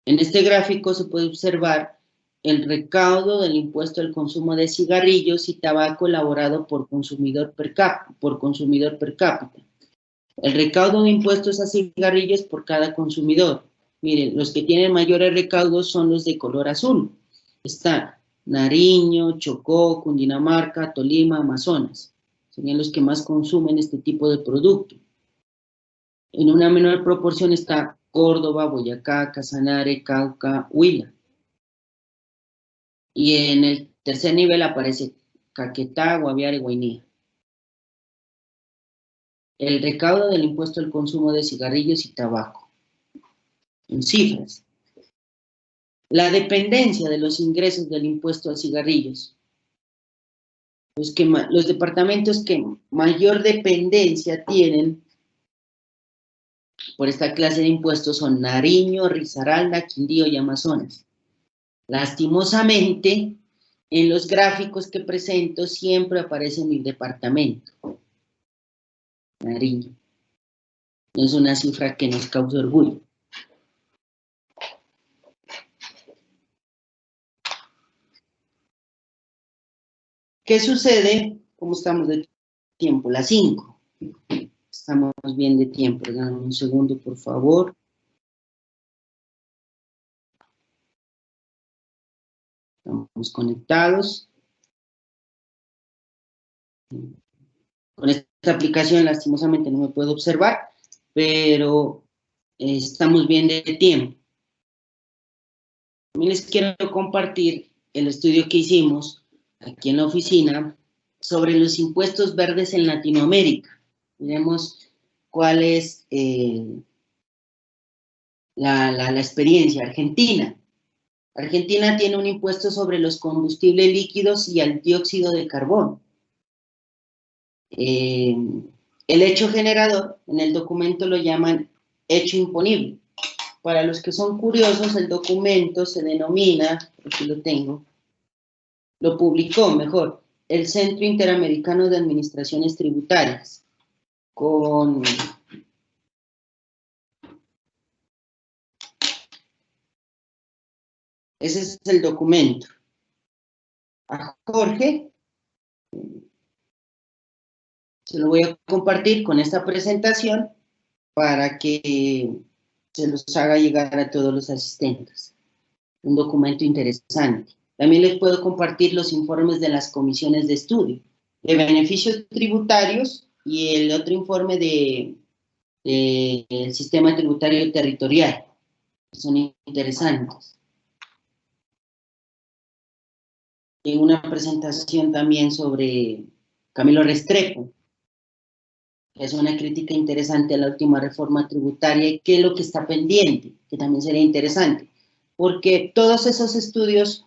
En este gráfico se puede observar el recaudo del impuesto al consumo de cigarrillos y tabaco elaborado por consumidor per cápita. El recaudo de impuestos a cigarrillos por cada consumidor. Miren, los que tienen mayores recaudos son los de color azul. Está Nariño, Chocó, Cundinamarca, Tolima, Amazonas. Serían los que más consumen este tipo de producto. En una menor proporción está Córdoba, Boyacá, Casanare, Cauca, Huila. Y en el tercer nivel aparece Caquetá, Guaviare y Guainía. El recaudo del impuesto al consumo de cigarrillos y tabaco. En cifras. La dependencia de los ingresos del impuesto a cigarrillos. Los departamentos que mayor dependencia tienen por esta clase de impuestos son Nariño, Risaralda, Quindío y Amazonas. Lastimosamente, en los gráficos que presento siempre aparece mi departamento, Nariño. No es una cifra que nos causa orgullo. ¿Qué sucede? ¿Cómo estamos de tiempo? Las 5. Estamos bien de tiempo. Dame un segundo, por favor. Estamos conectados. Con esta aplicación, lastimosamente, no me puedo observar, pero estamos bien de tiempo. También les quiero compartir el estudio que hicimos aquí en la oficina sobre los impuestos verdes en Latinoamérica. Miremos cuál es la experiencia. Argentina. Argentina tiene un impuesto sobre los combustibles líquidos y al dióxido de carbono. El hecho generador, en el documento lo llaman hecho imponible. Para los que son curiosos, el documento se denomina, aquí lo tengo, lo publicó mejor, el Centro Interamericano de Administraciones Tributarias, ese es el documento. A Jorge se lo voy a compartir con esta presentación para que se los haga llegar a todos los asistentes. Un documento interesante. También les puedo compartir los informes de las comisiones de estudio, de beneficios tributarios y el otro informe de del sistema tributario territorial, que son interesantes. En una presentación también sobre Camilo Restrepo, que es una crítica interesante a la última reforma tributaria y qué es lo que está pendiente, que también sería interesante, porque todos esos estudios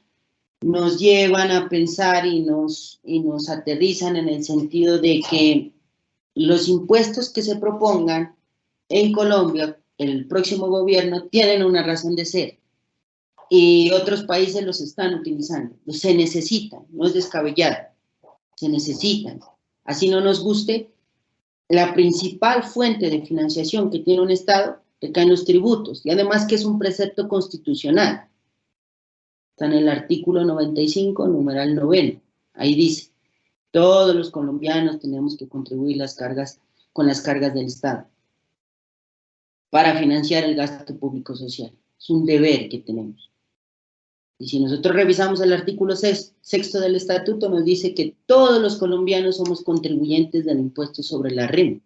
nos llevan a pensar y nos aterrizan en el sentido de que los impuestos que se propongan en Colombia, el próximo gobierno, tienen una razón de ser y otros países los están utilizando. Se necesitan, no es descabellado, se necesitan. Así no nos guste, la principal fuente de financiación que tiene un Estado recae en los tributos y además que es un precepto constitucional. Está en el artículo 95, numeral 9. Ahí dice, todos los colombianos tenemos que contribuir con las cargas del Estado para financiar el gasto público social. Es un deber que tenemos. Y si nosotros revisamos el artículo sexto del estatuto, nos dice que todos los colombianos somos contribuyentes del impuesto sobre la renta.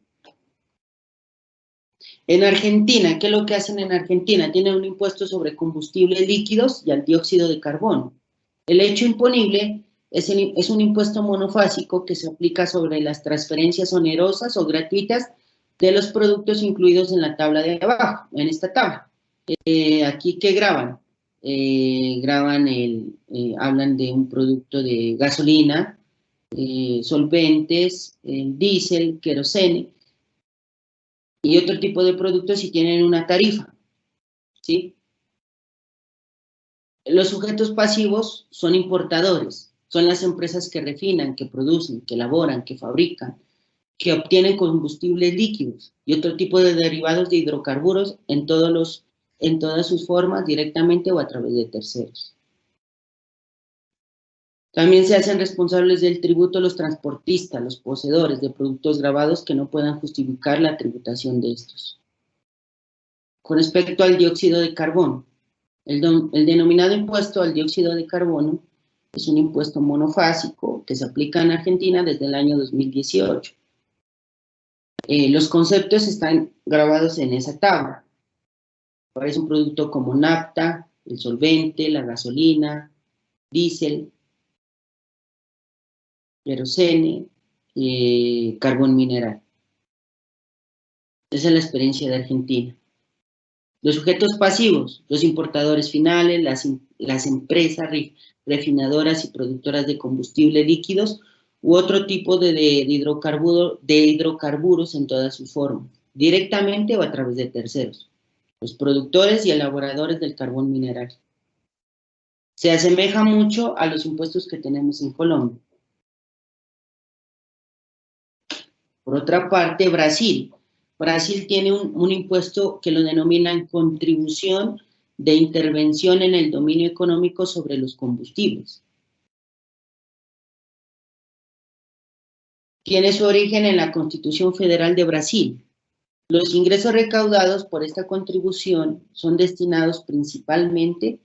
En Argentina, ¿qué es lo que hacen en Argentina? Tienen un impuesto sobre combustibles líquidos y al dióxido de carbono. El hecho imponible es un impuesto monofásico que se aplica sobre las transferencias onerosas o gratuitas de los productos incluidos en la tabla de abajo, en esta tabla. Aquí, ¿qué graban? Hablan de un producto de gasolina, solventes, diésel, querosene y otro tipo de productos si tienen una tarifa, ¿sí? Los sujetos pasivos son importadores, son las empresas que refinan, que producen, que elaboran, que fabrican, que obtienen combustibles líquidos y otro tipo de derivados de hidrocarburos en todas sus formas, directamente o a través de terceros. También se hacen responsables del tributo los transportistas, los poseedores de productos grabados que no puedan justificar la tributación de estos. Con respecto al dióxido de carbono, el denominado impuesto al dióxido de carbono es un impuesto monofásico que se aplica en Argentina desde el año 2018. Los conceptos están grabados en esa tabla. Aparece un producto como nafta, el solvente, la gasolina, diésel, querosene, carbón mineral. Esa es la experiencia de Argentina. Los sujetos pasivos, los importadores finales, las empresas refinadoras y productoras de combustibles líquidos u otro tipo de hidrocarburos en todas sus formas, directamente o a través de terceros, los productores y elaboradores del carbón mineral. Se asemeja mucho a los impuestos que tenemos en Colombia. Por otra parte, Brasil tiene un impuesto que lo denominan contribución de intervención en el dominio económico sobre los combustibles. Tiene su origen en la Constitución Federal de Brasil. Los ingresos recaudados por esta contribución son destinados principalmente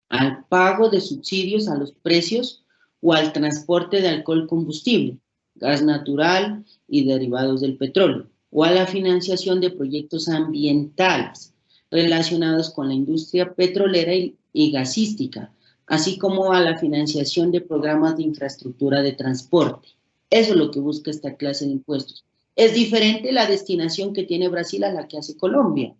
al pago de subsidios a los precios o al transporte de alcohol combustible, gas natural y derivados del petróleo, o a la financiación de proyectos ambientales relacionados con la industria petrolera y gasística, así como a la financiación de programas de infraestructura de transporte. Eso es lo que busca esta clase de impuestos. Es diferente la destinación que tiene Brasil a la que hace Colombia.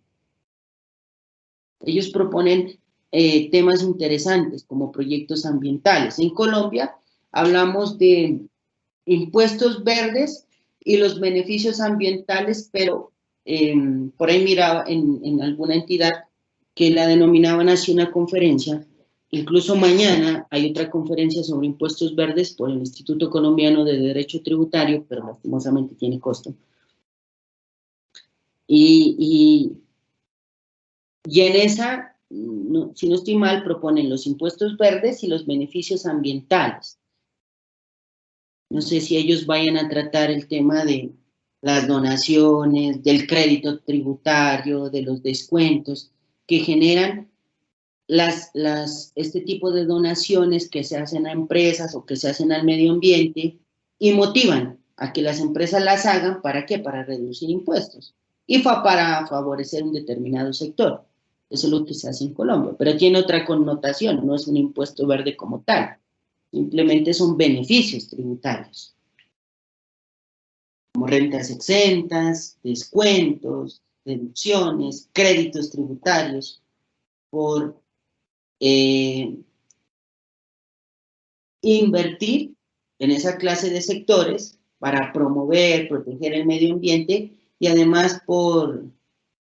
Ellos proponen temas interesantes como proyectos ambientales. En Colombia hablamos de impuestos verdes y los beneficios ambientales, pero por ahí miraba en alguna entidad que la denominaban así una conferencia. Incluso mañana hay otra conferencia sobre impuestos verdes por el Instituto Colombiano de Derecho Tributario, pero lastimosamente tiene costo. Y en esa, si no estoy mal, proponen los impuestos verdes y los beneficios ambientales. No sé si ellos vayan a tratar el tema de las donaciones, del crédito tributario, de los descuentos que generan este tipo de donaciones que se hacen a empresas o que se hacen al medio ambiente y motivan a que las empresas las hagan, ¿para qué? Para reducir impuestos. Y para favorecer un determinado sector. Eso es lo que se hace en Colombia, pero tiene otra connotación, no es un impuesto verde como tal. Simplemente son beneficios tributarios, como rentas exentas, descuentos, deducciones, créditos tributarios por invertir en esa clase de sectores para promover, proteger el medio ambiente y además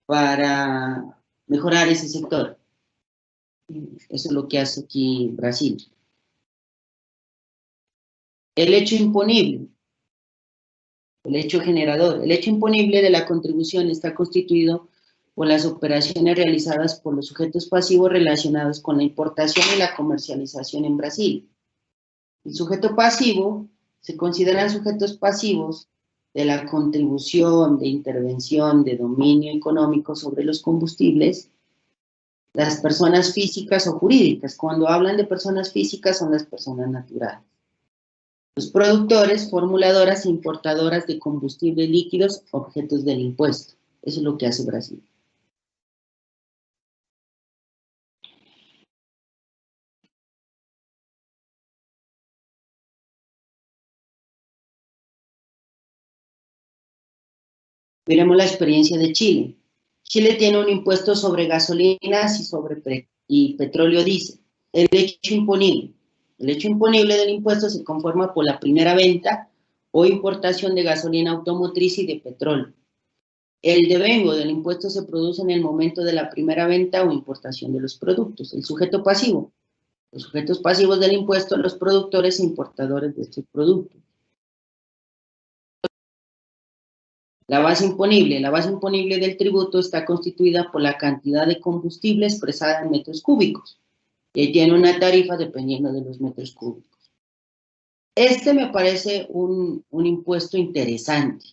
para mejorar ese sector. Eso es lo que hace aquí Brasil. El hecho imponible, el hecho generador. El hecho imponible de la contribución está constituido por las operaciones realizadas por los sujetos pasivos relacionados con la importación y la comercialización en Brasil. El sujeto pasivo, se consideran sujetos pasivos de la contribución, de intervención, de dominio económico sobre los combustibles, las personas físicas o jurídicas. Cuando hablan de personas físicas son las personas naturales. Los productores, formuladoras e importadoras de combustibles líquidos, objetos del impuesto. Eso es lo que hace Brasil. Veremos la experiencia de Chile. Chile tiene un impuesto sobre gasolinas y petróleo diésel. El hecho imponible. El hecho imponible del impuesto se conforma por la primera venta o importación de gasolina automotriz y de petróleo. El devengo del impuesto se produce en el momento de la primera venta o importación de los productos. El sujeto pasivo. Los sujetos pasivos del impuesto, los productores e importadores de estos productos. La base imponible. La base imponible del tributo está constituida por la cantidad de combustible expresada en metros cúbicos. Y tiene una tarifa dependiendo de los metros cúbicos. Este me parece un impuesto interesante,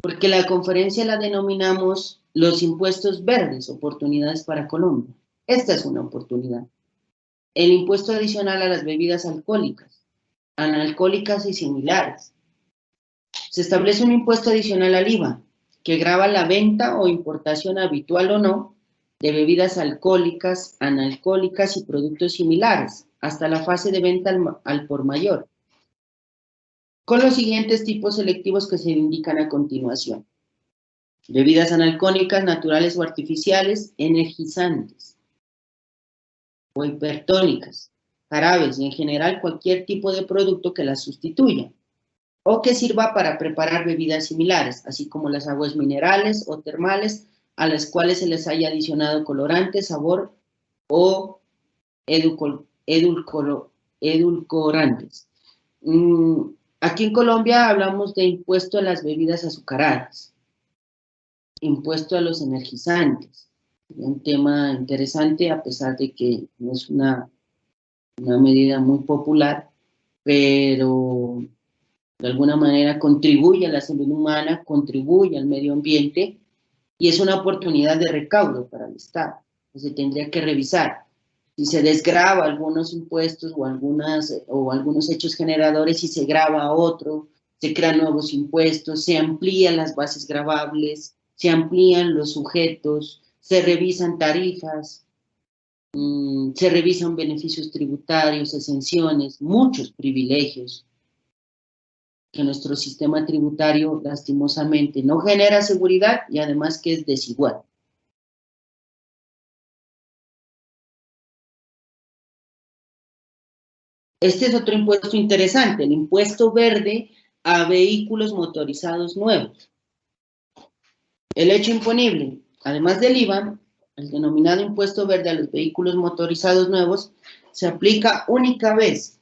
porque la conferencia la denominamos los impuestos verdes, oportunidades para Colombia. Esta es una oportunidad. El impuesto adicional a las bebidas alcohólicas, analcohólicas y similares. Se establece un impuesto adicional al IVA, que grava la venta o importación habitual o no de bebidas alcohólicas, analcohólicas y productos similares, hasta la fase de venta al por mayor, con los siguientes tipos selectivos que se indican a continuación. Bebidas analcohólicas, naturales o artificiales, energizantes o hipertónicas, jarabes y en general cualquier tipo de producto que las sustituya o que sirva para preparar bebidas similares, así como las aguas minerales o termales a las cuales se les haya adicionado colorante, sabor o edulcorantes. Aquí en Colombia hablamos de impuesto a las bebidas azucaradas, impuesto a los energizantes, un tema interesante a pesar de que no es una medida muy popular, pero de alguna manera contribuye a la salud humana, contribuye al medio ambiente y es una oportunidad de recaudo para el Estado. Se tendría que revisar si se desgrava algunos impuestos o algunos hechos generadores y se grava otro, se crean nuevos impuestos, se amplían las bases gravables, se amplían los sujetos, se revisan tarifas, se revisan beneficios tributarios, exenciones, muchos privilegios que nuestro sistema tributario lastimosamente no genera seguridad y además que es desigual. Este es otro impuesto interesante, el impuesto verde a vehículos motorizados nuevos. El hecho imponible, además del IVA, el denominado impuesto verde a los vehículos motorizados nuevos, se aplica única vez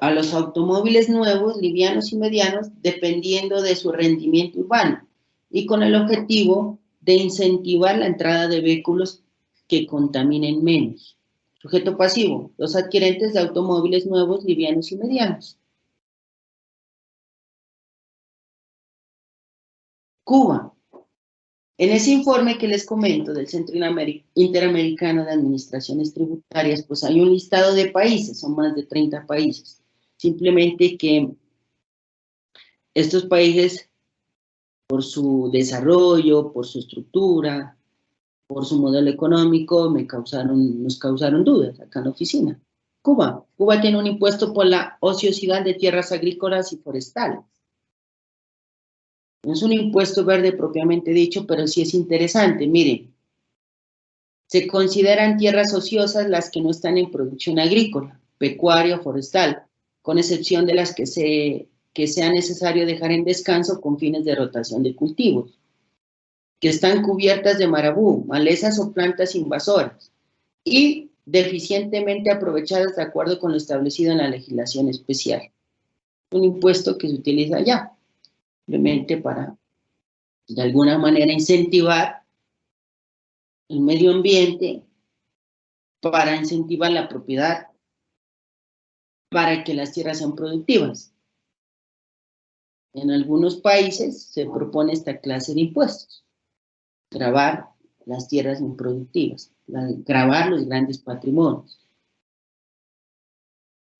a los automóviles nuevos, livianos y medianos, dependiendo de su rendimiento urbano, y con el objetivo de incentivar la entrada de vehículos que contaminen menos. Sujeto pasivo, los adquirentes de automóviles nuevos, livianos y medianos. Cuba. En ese informe que les comento del Centro Interamericano de Administraciones Tributarias, pues hay un listado de países, son más de 30 países. Simplemente que Estos países, por su desarrollo, por su estructura, por su modelo económico, nos causaron dudas acá en la oficina. Cuba tiene un impuesto por la ociosidad de tierras agrícolas y forestales. No es un impuesto verde propiamente dicho, pero sí es interesante. Miren, se consideran tierras ociosas las que no están en producción agrícola, pecuaria o forestal, con excepción de las que sea necesario dejar en descanso con fines de rotación de cultivos, que están cubiertas de marabú, malezas o plantas invasoras, y deficientemente aprovechadas de acuerdo con lo establecido en la legislación especial. Un impuesto que se utiliza allá, simplemente para, de alguna manera, incentivar el medio ambiente, para incentivar la propiedad, para que las tierras sean productivas. En algunos países se propone esta clase de impuestos, gravar las tierras improductivas, gravar los grandes patrimonios.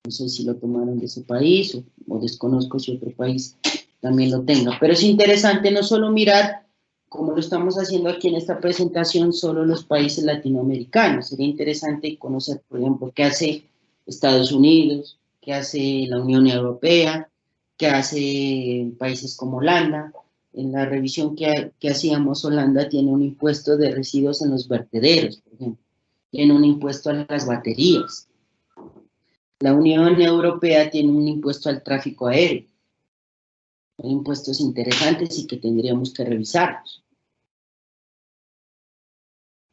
No sé si lo tomaron de ese país o desconozco si otro país también lo tenga. Pero es interesante no solo mirar, como lo estamos haciendo aquí en esta presentación, solo los países latinoamericanos. Sería interesante conocer, por ejemplo, qué hace Estados Unidos, qué hace la Unión Europea, qué hace países como Holanda. En la revisión que hacíamos, Holanda tiene un impuesto de residuos en los vertederos, por ejemplo. Tiene un impuesto a las baterías. La Unión Europea tiene un impuesto al tráfico aéreo. Son impuestos interesantes y que tendríamos que revisarlos.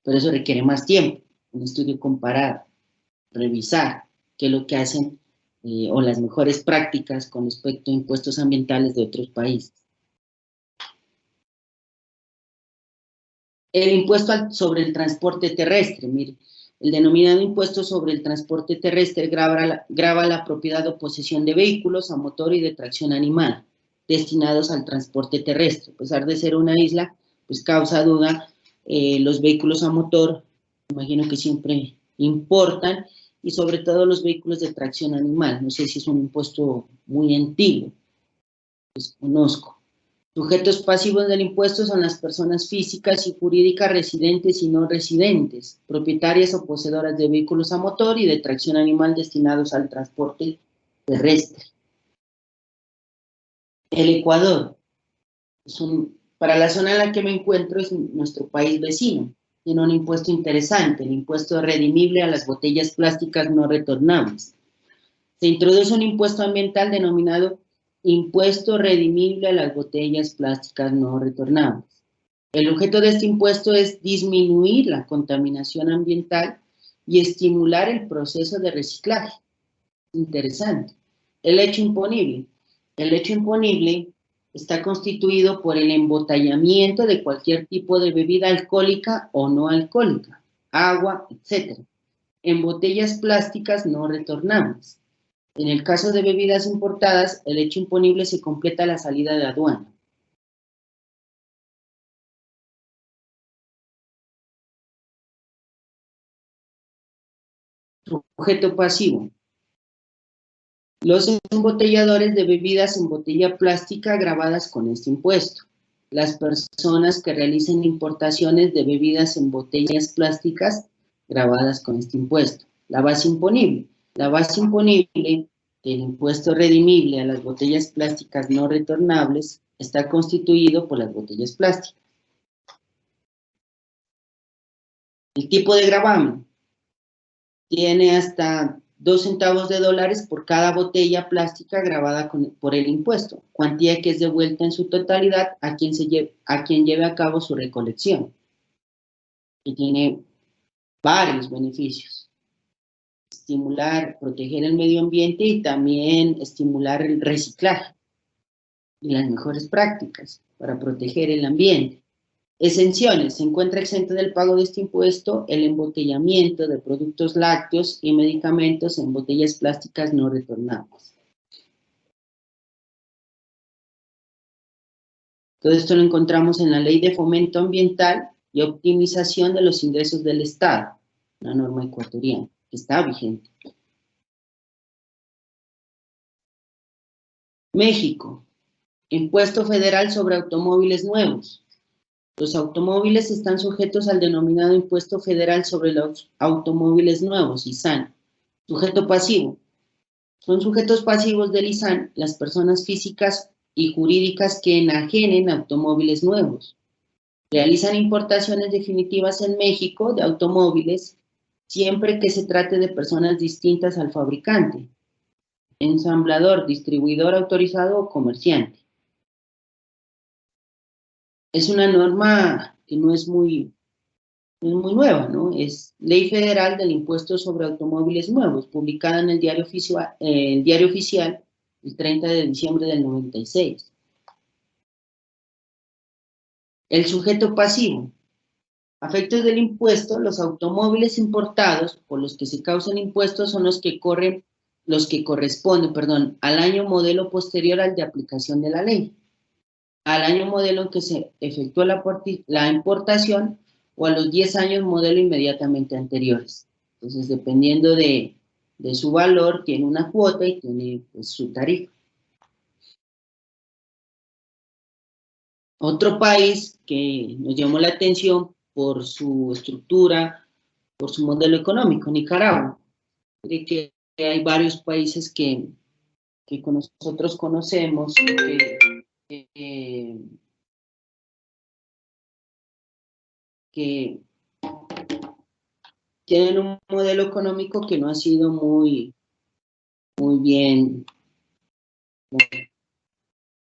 Pero eso requiere más tiempo, un estudio comparado, revisar qué es lo que hacen o las mejores prácticas con respecto a impuestos ambientales de otros países. El impuesto sobre el transporte terrestre, mire, el denominado impuesto sobre el transporte terrestre grava la propiedad o posesión de vehículos a motor y de tracción animal destinados al transporte terrestre. A pesar de ser una isla, pues causa duda, los vehículos a motor, imagino que siempre importan, y sobre todo los vehículos de tracción animal. No sé si es un impuesto muy antiguo, desconozco. Sujetos pasivos del impuesto son las personas físicas y jurídicas residentes y no residentes, propietarias o poseedoras de vehículos a motor y de tracción animal destinados al transporte terrestre. El Ecuador, para la zona en la que me encuentro, es nuestro país vecino. Tiene un impuesto interesante, el impuesto redimible a las botellas plásticas no retornables. Se introduce un impuesto ambiental denominado impuesto redimible a las botellas plásticas no retornables. El objeto de este impuesto es disminuir la contaminación ambiental y estimular el proceso de reciclaje. Interesante. El hecho imponible. El hecho imponible está constituido por el embotellamiento de cualquier tipo de bebida alcohólica o no alcohólica, agua, etc., en botellas plásticas no retornables. En el caso de bebidas importadas, el hecho imponible se completa a la salida de aduana. Sujeto pasivo. Los embotelladores de bebidas en botella plástica gravadas con este impuesto. Las personas que realicen importaciones de bebidas en botellas plásticas gravadas con este impuesto. La base imponible. La base imponible del impuesto redimible a las botellas plásticas no retornables está constituido por las botellas plásticas. El tipo de gravamen tiene hasta 2 centavos de dólares por cada botella plástica grabada por el impuesto, cuantía que es devuelta en su totalidad a quien lleve a cabo su recolección, que tiene varios beneficios. Estimular, proteger el medio ambiente y también estimular el reciclaje y las mejores prácticas para proteger el ambiente. Exenciones. Se encuentra exento del pago de este impuesto el embotellamiento de productos lácteos y medicamentos en botellas plásticas no retornables. Todo esto lo encontramos en la Ley de Fomento Ambiental y Optimización de los Ingresos del Estado, una norma ecuatoriana que está vigente. México. Impuesto federal sobre automóviles nuevos. Los automóviles están sujetos al denominado Impuesto Federal sobre los Automóviles Nuevos, ISAN. Sujeto pasivo. Son sujetos pasivos del ISAN las personas físicas y jurídicas que enajenen automóviles nuevos. Realizan importaciones definitivas en México de automóviles siempre que se trate de personas distintas al fabricante, ensamblador, distribuidor autorizado o comerciante. Es una norma que no es muy nueva, ¿no? Es Ley Federal del Impuesto sobre Automóviles Nuevos, publicada en el Diario Oficial el 30 de diciembre del 96. El sujeto pasivo. A efectos del impuesto, los automóviles importados por los que se causan impuestos son los que corresponden, al año modelo posterior al de aplicación de la ley, al año modelo en que se efectuó la importación o a los 10 años modelo inmediatamente anteriores. Entonces, dependiendo de su valor, tiene una cuota y tiene pues, su tarifa. Otro país que nos llamó la atención por su estructura, por su modelo económico, Nicaragua. Creo que hay varios países que nosotros conocemos, que tienen un modelo económico que no ha sido muy bien,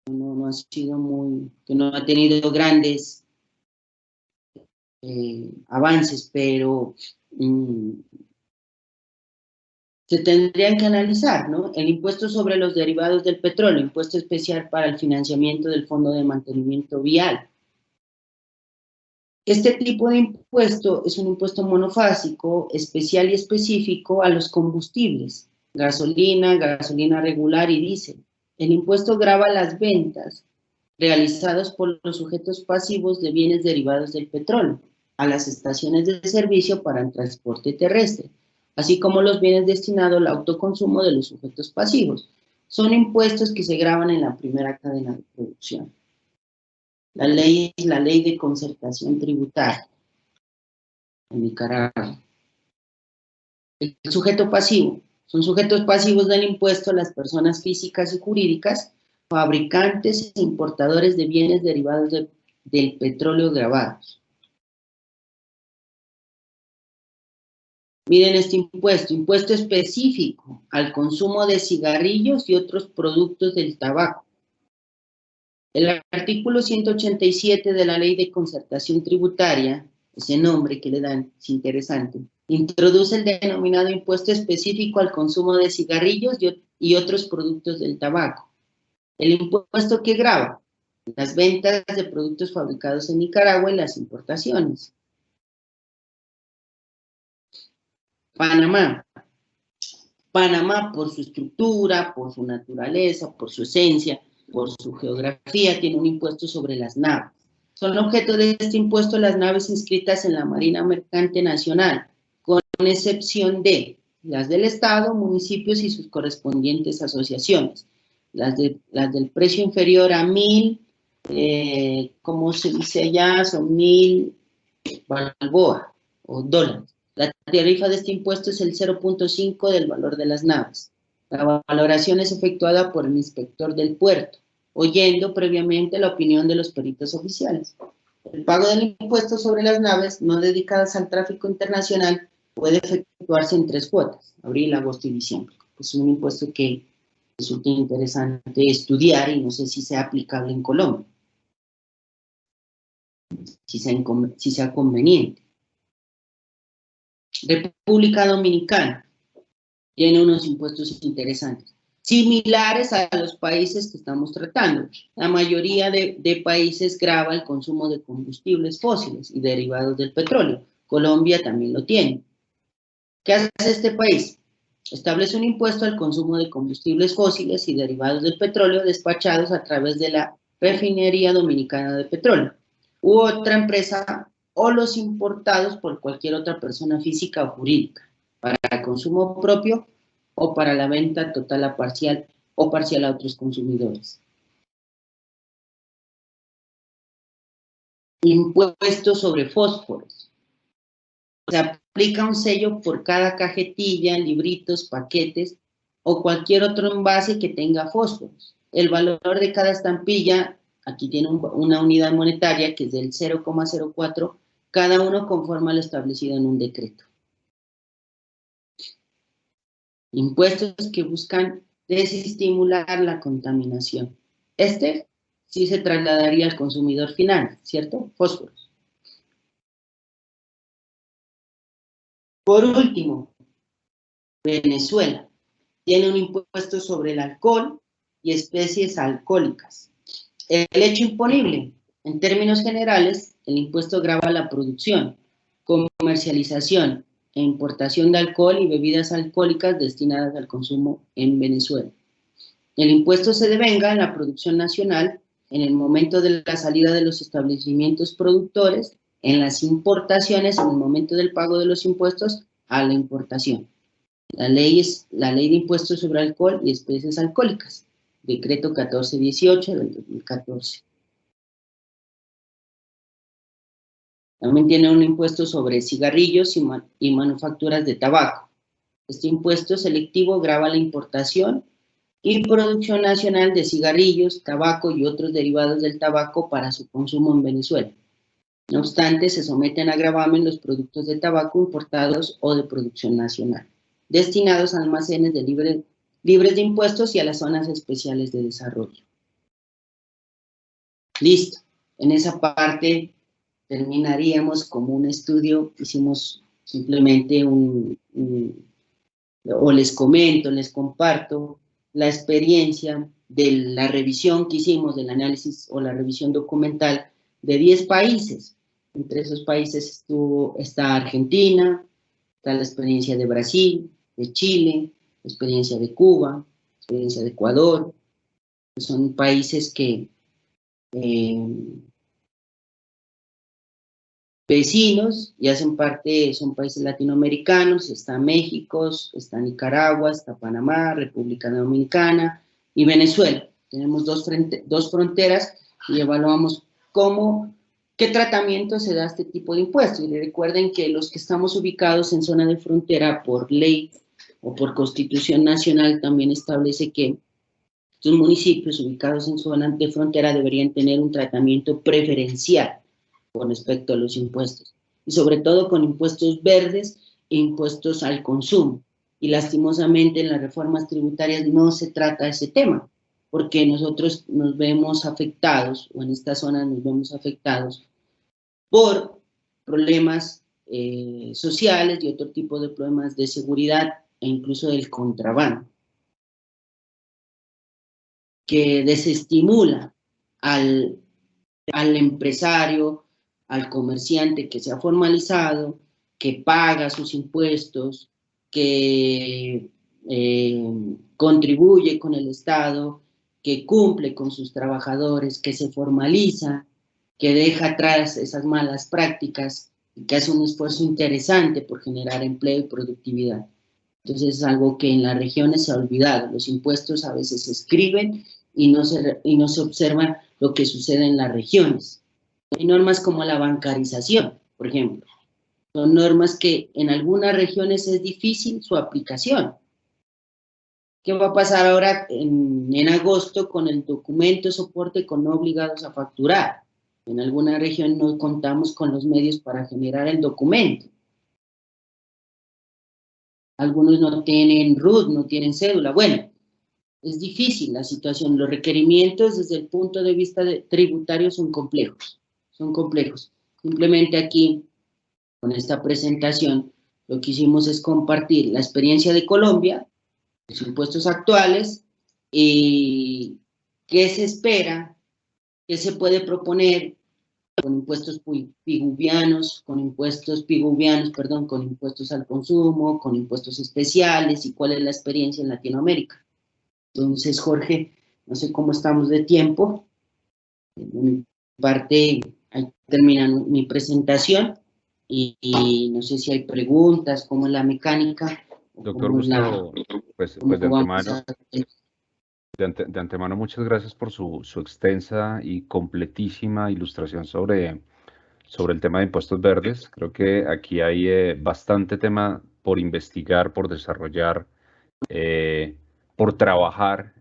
no ha sido que no ha tenido grandes avances, pero se tendrían que analizar, ¿no? El impuesto sobre los derivados del petróleo, impuesto especial para el financiamiento del Fondo de Mantenimiento Vial. Este tipo de impuesto es un impuesto monofásico, especial y específico a los combustibles, gasolina regular y diésel. El impuesto grava las ventas realizadas por los sujetos pasivos de bienes derivados del petróleo a las estaciones de servicio para el transporte terrestre, así como los bienes destinados al autoconsumo de los sujetos pasivos. Son impuestos que se gravan en la primera cadena de producción. La ley es la Ley de Concertación Tributaria en Nicaragua. El sujeto pasivo. Son sujetos pasivos del impuesto las personas físicas y jurídicas, fabricantes e importadores de bienes derivados del petróleo gravados. Miren este impuesto específico al consumo de cigarrillos y otros productos del tabaco. El artículo 187 de la Ley de Concertación Tributaria, ese nombre que le dan, es interesante, introduce el denominado impuesto específico al consumo de cigarrillos y otros productos del tabaco. El impuesto que grava las ventas de productos fabricados en Nicaragua y las importaciones. Panamá. Panamá, por su estructura, por su naturaleza, por su esencia, por su geografía, tiene un impuesto sobre las naves. Son objeto de este impuesto las naves inscritas en la Marina Mercante Nacional, con excepción de las del Estado, municipios y sus correspondientes asociaciones. Las del precio inferior a 1.000, como se dice allá, son 1.000 balboa o dólares. La tarifa de este impuesto es el 0.5 del valor de las naves. La valoración es efectuada por el inspector del puerto, oyendo previamente la opinión de los peritos oficiales. El pago del impuesto sobre las naves no dedicadas al tráfico internacional puede efectuarse en 3 cuotas, abril, agosto y diciembre. Es un impuesto que resulta interesante estudiar y no sé si sea aplicable en Colombia, si sea conveniente. República Dominicana tiene unos impuestos interesantes, similares a los países que estamos tratando. La mayoría de países grava el consumo de combustibles fósiles y derivados del petróleo. Colombia también lo tiene. ¿Qué hace este país? Establece un impuesto al consumo de combustibles fósiles y derivados del petróleo despachados a través de la Refinería Dominicana de Petróleo u otra empresa o los importados por cualquier otra persona física o jurídica para consumo propio o para la venta total o parcial a otros consumidores. Impuesto sobre fósforos. Se aplica un sello por cada cajetilla, libritos, paquetes o cualquier otro envase que tenga fósforos. El valor de cada estampilla, aquí tiene una unidad monetaria que es del 0,04, cada uno conforme a lo establecido en un decreto. Impuestos que buscan desestimular la contaminación. Este sí se trasladaría al consumidor final, ¿cierto? Fósforos. Por último, Venezuela tiene un impuesto sobre el alcohol y especies alcohólicas. El hecho imponible, en términos generales, el impuesto grava la producción, comercialización e importación de alcohol y bebidas alcohólicas destinadas al consumo en Venezuela. El impuesto se devenga en la producción nacional en el momento de la salida de los establecimientos productores, en las importaciones en el momento del pago de los impuestos a la importación. La ley es la Ley de Impuestos sobre Alcohol y Especies Alcohólicas, Decreto 1418 del 2014. También tiene un impuesto sobre cigarrillos y manufacturas de tabaco. Este impuesto selectivo grava la importación y producción nacional de cigarrillos, tabaco y otros derivados del tabaco para su consumo en Venezuela. No obstante, se someten a gravamen los productos de tabaco importados o de producción nacional, destinados a almacenes libres de impuestos y a las zonas especiales de desarrollo. Listo. En esa parte terminaríamos como un estudio, hicimos simplemente o les comento, les comparto la experiencia de la revisión que hicimos, del análisis o la revisión documental de 10 países. Entre esos países está Argentina, está la experiencia de Brasil, de Chile, la experiencia de Cuba, la experiencia de Ecuador, que son países que vecinos y hacen parte, son países latinoamericanos, está México, está Nicaragua, está Panamá, República Dominicana y Venezuela. Tenemos dos fronteras y evaluamos qué tratamiento se da a este tipo de impuestos. Y recuerden que los que estamos ubicados en zona de frontera por ley o por Constitución Nacional también establece que estos municipios ubicados en zona de frontera deberían tener un tratamiento preferencial con respecto a los impuestos, y sobre todo con impuestos verdes e impuestos al consumo. Y lastimosamente en las reformas tributarias no se trata ese tema, porque nosotros nos vemos afectados, o en esta zona nos vemos afectados, por problemas sociales y otro tipo de problemas de seguridad e incluso del contrabando, que desestimula al empresario, al comerciante que se ha formalizado, que paga sus impuestos, que contribuye con el Estado, que cumple con sus trabajadores, que se formaliza, que deja atrás esas malas prácticas y que hace un esfuerzo interesante por generar empleo y productividad. Entonces es algo que en las regiones se ha olvidado. Los impuestos a veces se escriben y no se observa lo que sucede en las regiones. Hay normas como la bancarización, por ejemplo. Son normas que en algunas regiones es difícil su aplicación. ¿Qué va a pasar ahora en agosto con el documento soporte con no obligados a facturar? En alguna región no contamos con los medios para generar el documento. Algunos no tienen RUT, no tienen cédula. Bueno, es difícil la situación. Los requerimientos desde el punto de vista tributario son complejos. Simplemente aquí, con esta presentación, lo que hicimos es compartir la experiencia de Colombia, los impuestos actuales, y qué se espera, qué se puede proponer con impuestos piguvianos, con impuestos al consumo, con impuestos especiales, y cuál es la experiencia en Latinoamérica. Entonces, Jorge, no sé cómo estamos de tiempo. De mi parte, ahí termina mi presentación y no sé si hay preguntas, cómo es la mecánica. Doctor Gustavo, pues de antemano muchas gracias por su extensa y completísima ilustración sobre sobre el tema de impuestos verdes. Creo que aquí hay bastante tema por investigar, por desarrollar, por trabajar,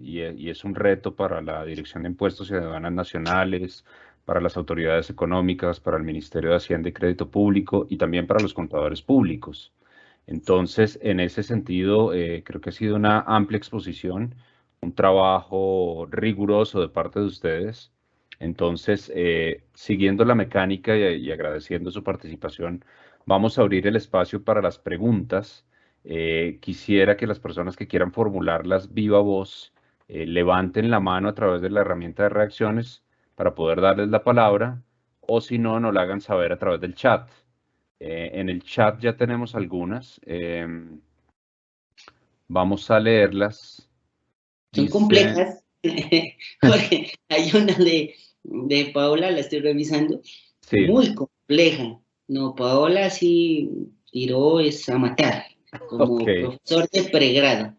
y es un reto para la Dirección de Impuestos y Aduanas Nacionales, para las autoridades económicas, para el Ministerio de Hacienda y Crédito Público y también para los contadores públicos. Entonces, en ese sentido, creo que ha sido una amplia exposición, un trabajo riguroso de parte de ustedes. Entonces, siguiendo la mecánica y agradeciendo su participación, vamos a abrir el espacio para las preguntas. Quisiera que las personas que quieran formularlas viva voz levanten la mano a través de la herramienta de reacciones para poder darles la palabra, o si no, nos la hagan saber a través del chat. En el chat ya tenemos algunas. Vamos a leerlas. Son Dice, complejas. Jorge, hay una de Paola, la estoy revisando, sí, muy compleja. No, Paola sí tiró es a matar, como ok, profesor de pregrado.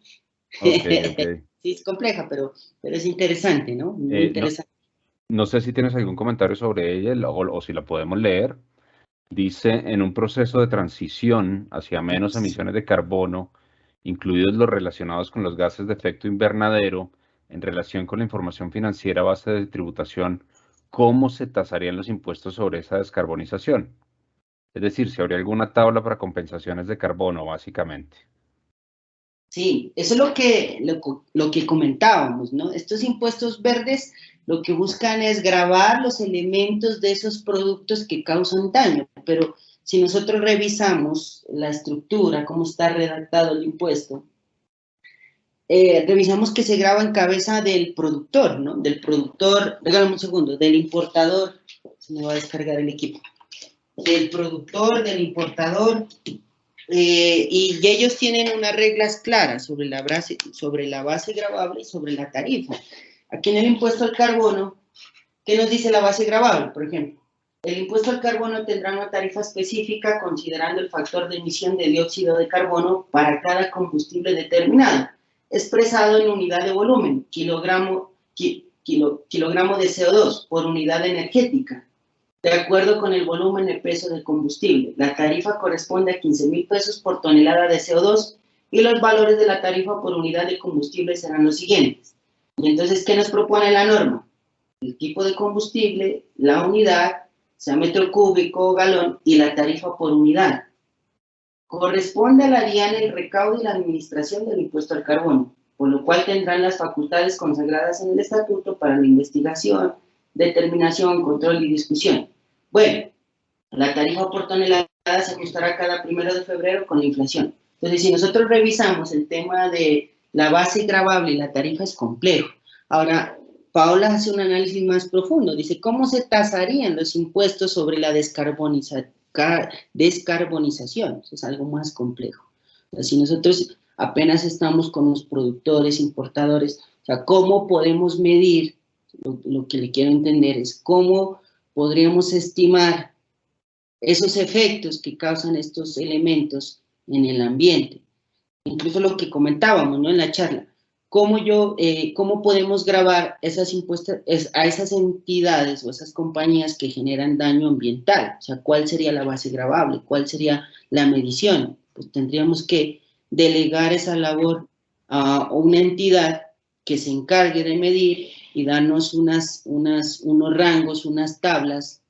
ok, ok. Sí, es compleja, pero es interesante, ¿no? Muy No, interesante. no sé si tienes algún comentario sobre ella o si la podemos leer. Dice, en un proceso de transición hacia menos emisiones de carbono, incluidos los relacionados con los gases de efecto invernadero, en relación con la información financiera base de tributación, ¿cómo se tasarían los impuestos sobre esa descarbonización? Es decir, si habría alguna tabla para compensaciones de carbono, básicamente. Sí, eso es lo que comentábamos, ¿no? Estos impuestos verdes lo que buscan es gravar los elementos de esos productos que causan daño, pero si nosotros revisamos la estructura, cómo está redactado el impuesto, revisamos que se graba en cabeza del productor, ¿no? Del productor, regálame un segundo, del importador, se me va a descargar el equipo, del productor, del importador, y ellos tienen unas reglas claras sobre la base gravable y sobre la tarifa. Aquí en el impuesto al carbono, ¿qué nos dice la base gravable, por ejemplo? El impuesto al carbono tendrá una tarifa específica considerando el factor de emisión de dióxido de carbono para cada combustible determinado, expresado en unidad de volumen, kilogramo de CO2 por unidad energética, de acuerdo con el volumen de peso del combustible. La tarifa corresponde a 15,000 pesos por tonelada de CO2 y los valores de la tarifa por unidad de combustible serán los siguientes. Y entonces, ¿qué nos propone la norma? El tipo de combustible, la unidad, sea metro cúbico o galón, y la tarifa por unidad. Corresponde a la DIAN el recaudo y la administración del impuesto al carbono, por lo cual tendrán las facultades consagradas en el estatuto para la investigación, determinación, control y discusión. Bueno, la tarifa por tonelada se ajustará cada 1 de febrero con la inflación. Entonces, si nosotros revisamos el tema de la base gravable y la tarifa, es complejo. Ahora, Paola hace un análisis más profundo. Dice, ¿cómo se tasarían los impuestos sobre la descarbonización? Eso es algo más complejo. O sea, si nosotros apenas estamos con los productores, importadores, o sea, ¿cómo podemos medir? Lo que le quiero entender es cómo podríamos estimar esos efectos que causan estos elementos en el ambiente. Incluso lo que comentábamos, ¿no? En la charla, cómo podemos grabar esas impuestas a esas entidades o esas compañías que generan daño ambiental. O sea, ¿cuál sería la base gravable? ¿Cuál sería la medición? Pues tendríamos que delegar esa labor a una entidad que se encargue de medir y darnos unos rangos, unas tablas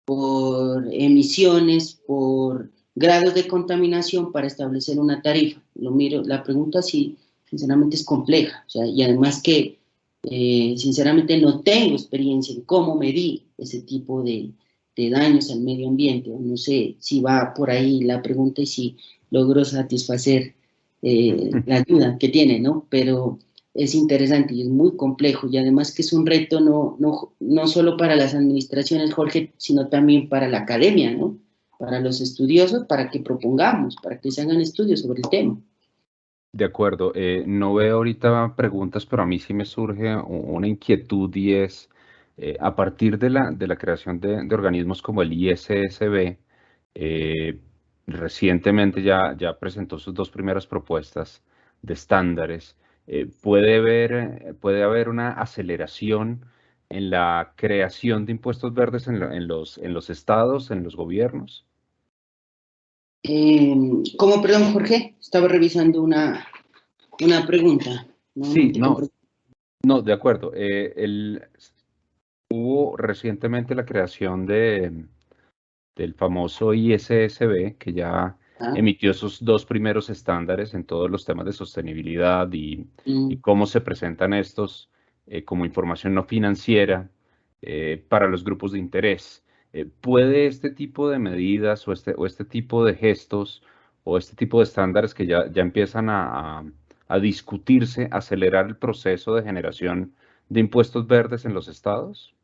por emisiones, por grados de contaminación para establecer una tarifa. La pregunta sí, sinceramente es compleja, o sea, y además que sinceramente no tengo experiencia en cómo medir ese tipo de daños al medio ambiente. No sé si va por ahí la pregunta y si logro satisfacer la duda que tiene, ¿no? Pero es interesante y es muy complejo, y además que es un reto no solo para las administraciones, Jorge, sino también para la academia, ¿no? Para los estudiosos, para que propongamos, para que se hagan estudios sobre el tema. De acuerdo. No veo ahorita preguntas, pero a mí sí me surge una inquietud y es, a partir de la creación de organismos como el ISSB, recientemente ya presentó sus dos primeras propuestas de estándares. Puede haber una aceleración en la creación de impuestos verdes en los estados, en los gobiernos? ¿Cómo, perdón, Jorge? Estaba revisando una pregunta. Sí, Te no, no, de acuerdo. Hubo recientemente la creación del famoso ISSB, que ya Ah, emitió esos dos primeros estándares en todos los temas de sostenibilidad y mm. cómo se presentan estos como información no financiera para los grupos de interés. ¿Puede este tipo de medidas o este tipo de gestos o este tipo de estándares que ya empiezan a discutirse, acelerar el proceso de generación de impuestos verdes en los estados?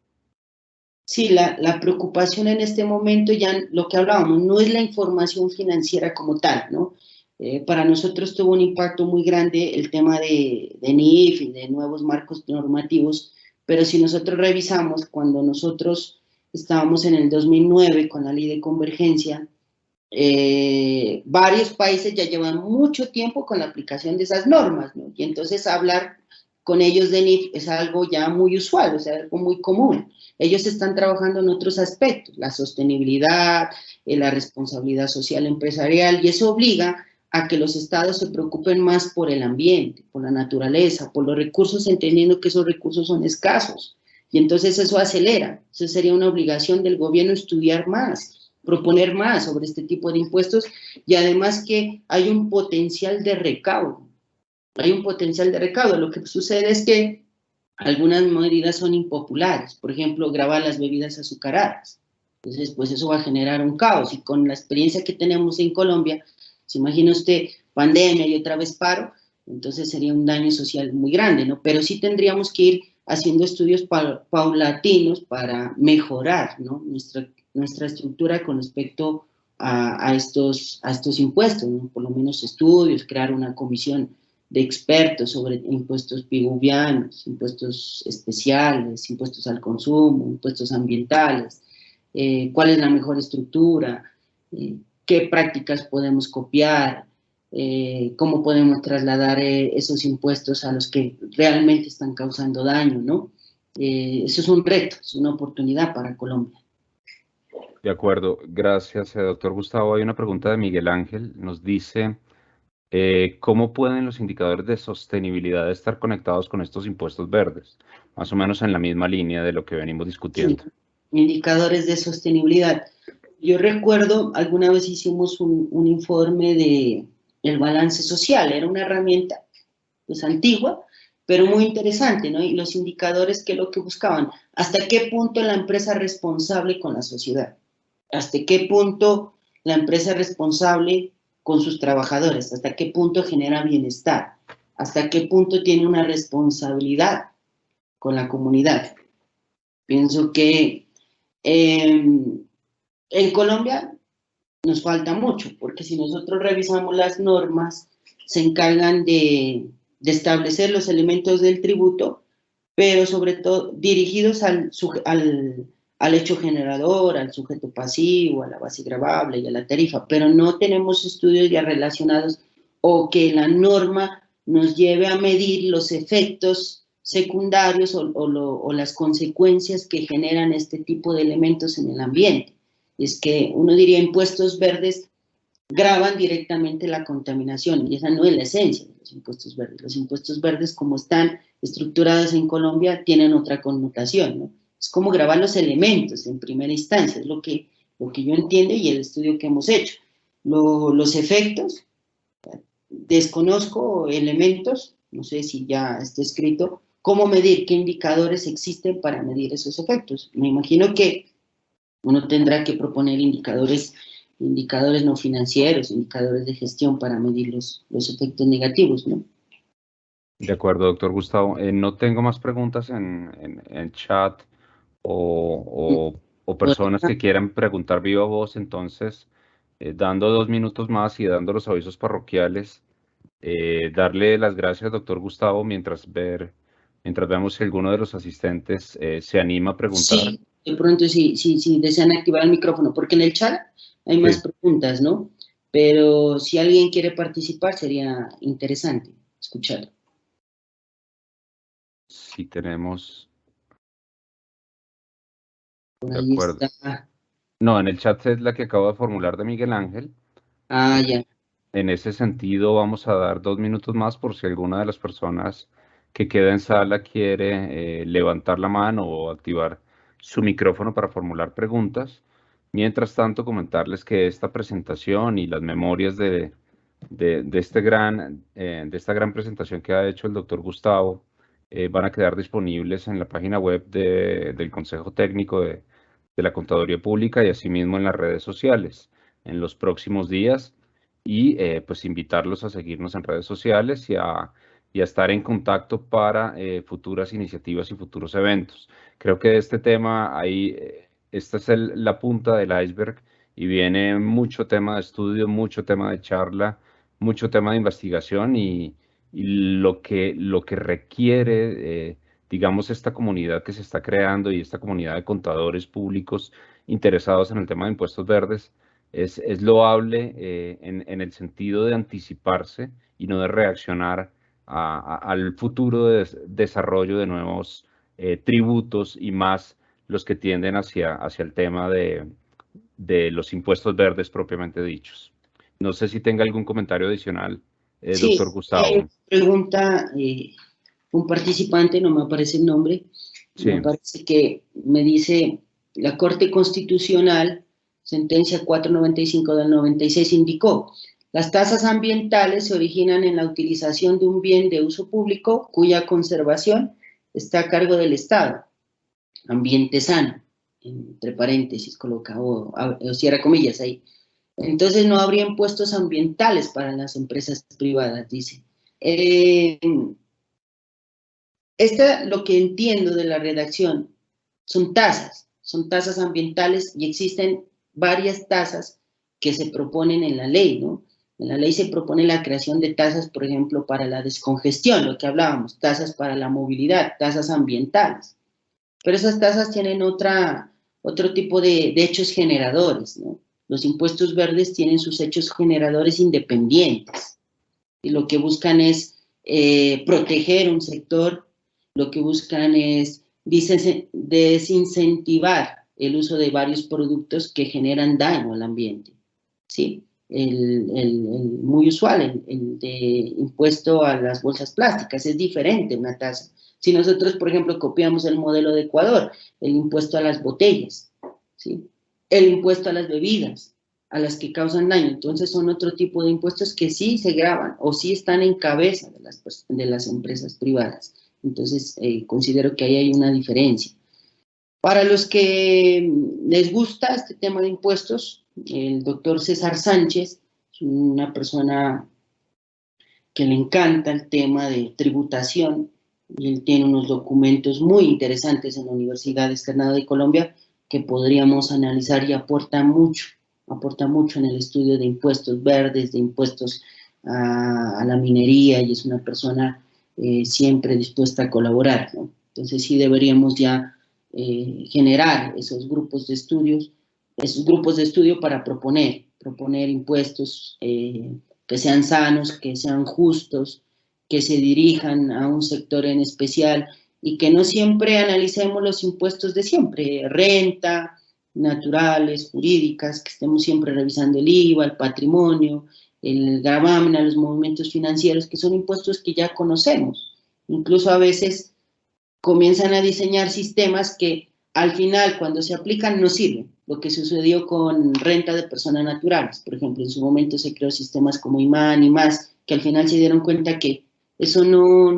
Sí, la preocupación en este momento, ya lo que hablábamos, no es la información financiera como tal, ¿no? Para nosotros tuvo un impacto muy grande el tema de NIF y de nuevos marcos normativos, pero si nosotros revisamos, cuando nosotros estábamos en el 2009 con la ley de convergencia, varios países ya llevan mucho tiempo con la aplicación de esas normas, ¿no? Y entonces hablar con ellos de NIF es algo ya muy usual, o sea, algo muy común. Ellos están trabajando en otros aspectos, la sostenibilidad, la responsabilidad social empresarial, y eso obliga a que los estados se preocupen más por el ambiente, por la naturaleza, por los recursos, entendiendo que esos recursos son escasos. Y entonces eso acelera, eso sería una obligación del gobierno estudiar más, proponer más sobre este tipo de impuestos, y además que hay un potencial de recaudo. Hay un potencial de recaudo. Lo que sucede es que algunas medidas son impopulares, por ejemplo, grabar las bebidas azucaradas. Entonces, pues eso va a generar un caos, y con la experiencia que tenemos en Colombia, se imagina usted pandemia y otra vez paro, entonces sería un daño social muy grande, ¿no? Pero sí tendríamos que ir haciendo estudios paulatinos para mejorar, ¿no? Nuestra estructura con respecto a estos impuestos, ¿no? Por lo menos estudios, crear una comisión de expertos sobre impuestos piguvianos, impuestos especiales, impuestos al consumo, impuestos ambientales, cuál es la mejor estructura, qué prácticas podemos copiar, cómo podemos trasladar esos impuestos a los que realmente están causando daño, ¿no? Eso es un reto, es una oportunidad para Colombia. De acuerdo, gracias, doctor Gustavo. Hay una pregunta de Miguel Ángel. Nos dice, ¿cómo pueden los indicadores de sostenibilidad estar conectados con estos impuestos verdes? Más o menos en la misma línea de lo que venimos Sí, discutiendo. indicadores de sostenibilidad. Yo recuerdo, alguna vez hicimos un informe de el balance social, era una herramienta pues antigua, pero muy interesante, ¿no? Y los indicadores que lo que buscaban, hasta qué punto la empresa es responsable con la sociedad, hasta qué punto la empresa es responsable con sus trabajadores, hasta qué punto genera bienestar, hasta qué punto tiene una responsabilidad con la comunidad. Pienso que en Colombia nos falta mucho, porque si nosotros revisamos las normas, se encargan de establecer los elementos del tributo, pero sobre todo dirigidos al hecho generador, al sujeto pasivo, a la base gravable y a la tarifa, pero no tenemos estudios ya relacionados o que la norma nos lleve a medir los efectos secundarios o las consecuencias que generan este tipo de elementos en el ambiente. Es que uno diría impuestos verdes graban directamente la contaminación, y esa no es la esencia de los impuestos verdes. Los impuestos verdes, como están estructurados en Colombia, tienen otra connotación, ¿no? Es como grabar los elementos en primera instancia, es lo que yo entiendo y el estudio que hemos hecho. Los efectos, desconozco elementos, no sé si ya está escrito, cómo medir, qué indicadores existen para medir esos efectos. Me imagino que uno tendrá que proponer indicadores no financieros, indicadores de gestión para medir los efectos negativos, ¿no? De acuerdo, doctor Gustavo. No tengo más preguntas en chat o personas que quieran preguntar viva voz, entonces, dando 2 minutos más y dando los avisos parroquiales, darle las gracias, doctor Gustavo, mientras vemos si alguno de los asistentes se anima a preguntar. Sí, de pronto si desean activar el micrófono, porque en el chat hay más Sí, preguntas, ¿no? Pero si alguien quiere participar, sería interesante escuchar. sí tenemos. Por De ahí acuerdo. está. No, en el chat es la que acabo de formular de Miguel Ángel. Ah, ya. En ese sentido, vamos a dar 2 minutos más por si alguna de las personas que queda en sala quiere levantar la mano o activar su micrófono para formular preguntas. Mientras tanto, comentarles que esta presentación y las memorias de esta gran presentación que ha hecho el doctor Gustavo van a quedar disponibles en la página web del Consejo Técnico de la Contaduría Pública y asimismo en las redes sociales en los próximos días y pues invitarlos a seguirnos en redes sociales y a estar en contacto para futuras iniciativas y futuros eventos. Creo que de este tema ahí, esta es la punta del iceberg y viene mucho tema de estudio, mucho tema de charla, mucho tema de investigación y lo que requiere, digamos, esta comunidad que se está creando y esta comunidad de contadores públicos interesados en el tema de impuestos verdes es loable en el sentido de anticiparse y no de reaccionar al futuro desarrollo de nuevos tributos y más los que tienden hacia el tema de los impuestos verdes propiamente dichos. No sé si tenga algún comentario adicional, Sí, doctor hay Gustavo. una pregunta, un participante, no me aparece el nombre, Sí, me aparece que me dice, la Corte Constitucional, sentencia 495 del 96, indicó, las tasas ambientales se originan en la utilización de un bien de uso público cuya conservación está a cargo del Estado, ambiente sano, entre paréntesis coloca, o cierra comillas ahí. Entonces no habría impuestos ambientales para las empresas privadas, dice. Eh, lo que entiendo de la redacción son tasas ambientales y existen varias tasas que se proponen en la ley, ¿no? En la ley se propone la creación de tasas, por ejemplo, para la descongestión, lo que hablábamos, tasas para la movilidad, tasas ambientales. Pero esas tasas tienen otro tipo de hechos generadores, ¿no? Los impuestos verdes tienen sus hechos generadores independientes y lo que buscan es proteger un sector, lo que buscan es desincentivar el uso de varios productos que generan daño al ambiente, ¿sí? El muy usual, el de impuesto a las bolsas plásticas, es diferente una tasa. Si nosotros, por ejemplo, copiamos el modelo de Ecuador, el impuesto a las botellas, ¿sí? El impuesto a las bebidas, a las que causan daño. Entonces son otro tipo de impuestos que sí se graban o sí están en cabeza de las empresas privadas. Entonces considero que ahí hay una diferencia. Para los que les gusta este tema de impuestos, el doctor César Sánchez es una persona que le encanta el tema de tributación y él tiene unos documentos muy interesantes en la Universidad Externada de Colombia que podríamos analizar y aporta mucho en el estudio de impuestos verdes, de impuestos a la minería y es una persona siempre dispuesta a colaborar, ¿no? Entonces sí deberíamos ya generar esos grupos de estudio para proponer impuestos que sean sanos, que sean justos, que se dirijan a un sector en especial y que no siempre analicemos los impuestos de siempre, renta, naturales, jurídicas, que estemos siempre revisando el IVA, el patrimonio, el gravamen a los movimientos financieros, que son impuestos que ya conocemos. Incluso a veces comienzan a diseñar sistemas que al final, cuando se aplican, no sirven. Lo que sucedió con renta de personas naturales, por ejemplo, en su momento se creó sistemas como IMAN y más, que al final se dieron cuenta que eso no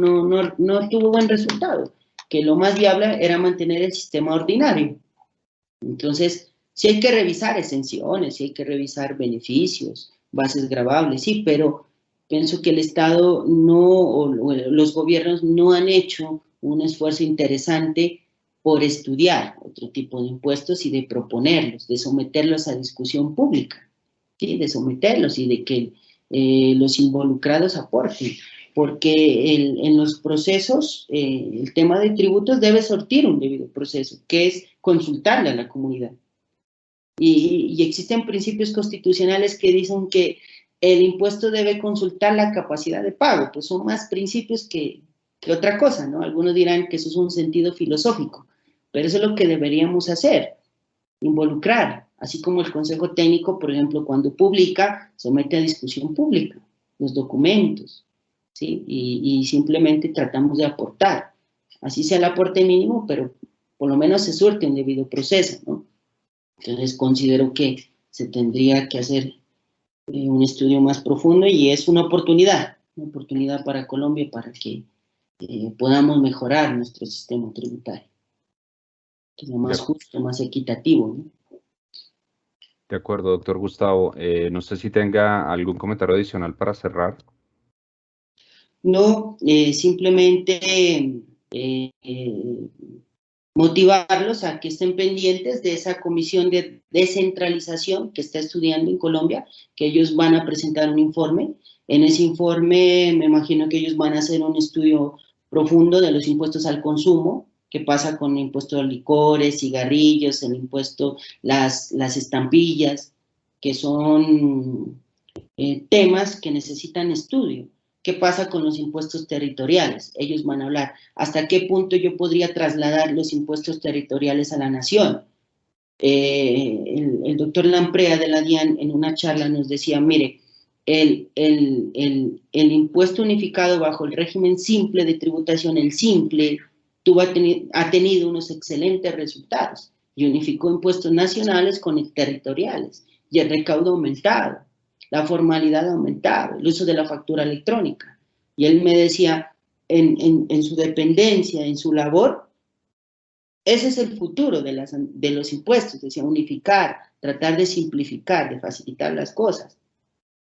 tuvo buen resultado, que lo más viable era mantener el sistema ordinario. Entonces, sí hay que revisar exenciones, sí hay que revisar beneficios, bases gravables, sí, pero pienso que el Estado o los gobiernos no han hecho un esfuerzo interesante por estudiar otro tipo de impuestos y de proponerlos, de someterlos a discusión pública, ¿sí? De someterlos y de que los involucrados aporten, porque en los procesos, el tema de tributos debe sortir un debido proceso, que es consultarle a la comunidad. Y existen principios constitucionales que dicen que el impuesto debe consultar la capacidad de pago, pues son más principios que otra cosa, ¿no? Algunos dirán que eso es un sentido filosófico, pero eso es lo que deberíamos hacer. involucrar, así como el Consejo Técnico, por ejemplo, cuando publica, somete a discusión pública los documentos, ¿sí? Y simplemente tratamos de aportar, así sea el aporte mínimo, pero por lo menos se surte un debido proceso, ¿no? Entonces considero que se tendría que hacer un estudio más profundo y es una oportunidad para Colombia para que podamos mejorar nuestro sistema tributario, que sea más justo, más equitativo, ¿no? De acuerdo, doctor Gustavo. No sé si tenga algún comentario adicional para cerrar. No, simplemente motivarlos a que estén pendientes de esa comisión de descentralización que está estudiando en Colombia, que ellos van a presentar un informe. En ese informe me imagino que ellos van a hacer un estudio profundo de los impuestos al consumo, qué pasa con el impuesto de licores, cigarrillos, el impuesto, las estampillas, que son temas que necesitan estudio. ¿Qué pasa con los impuestos territoriales? Ellos van a hablar. ¿Hasta qué punto yo podría trasladar los impuestos territoriales a la nación? El doctor Lamprea de la DIAN en una charla nos decía, mire, el impuesto unificado bajo el régimen simple de tributación, el simple, ha tenido unos excelentes resultados y unificó impuestos nacionales con territoriales y el recaudo aumentado, la formalidad ha aumentado, el uso de la factura electrónica. Y él me decía, en su dependencia, en su labor, ese es el futuro de los impuestos, decía, unificar, tratar de simplificar, de facilitar las cosas.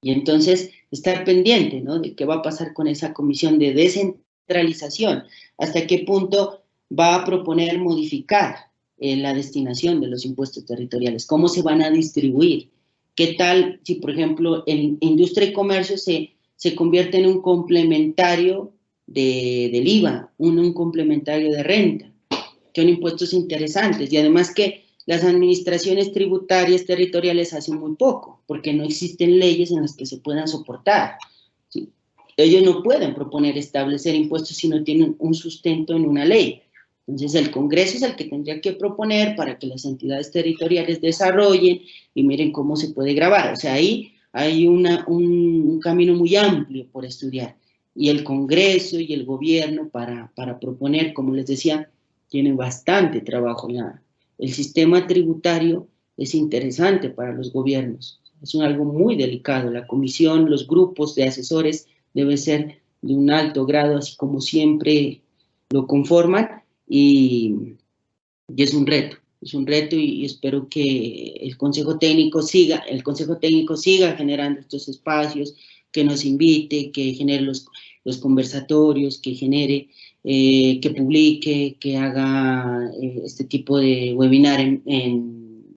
Y entonces estar pendiente, ¿no?, de qué va a pasar con esa comisión de descentralización, hasta qué punto va a proponer modificar la destinación de los impuestos territoriales, cómo se van a distribuir. ¿Qué tal si, por ejemplo, en industria y comercio se convierte en un complementario del IVA, un complementario de renta, que son impuestos interesantes? Y además que las administraciones tributarias territoriales hacen muy poco, porque no existen leyes en las que se puedan soportar, ¿sí? Ellos no pueden proponer establecer impuestos si no tienen un sustento en una ley. Entonces el Congreso es el que tendría que proponer para que las entidades territoriales desarrollen y miren cómo se puede gravar. O sea, ahí hay un camino muy amplio por estudiar. Y el Congreso y el gobierno para proponer, como les decía, tienen bastante trabajo. El sistema tributario es interesante para los gobiernos. Es algo muy delicado. La comisión, los grupos de asesores deben ser de un alto grado, así como siempre lo conforman. Y es un reto y espero que el Consejo Técnico siga generando estos espacios, que nos invite, que genere los conversatorios, que genere, que publique, que haga este tipo de webinar en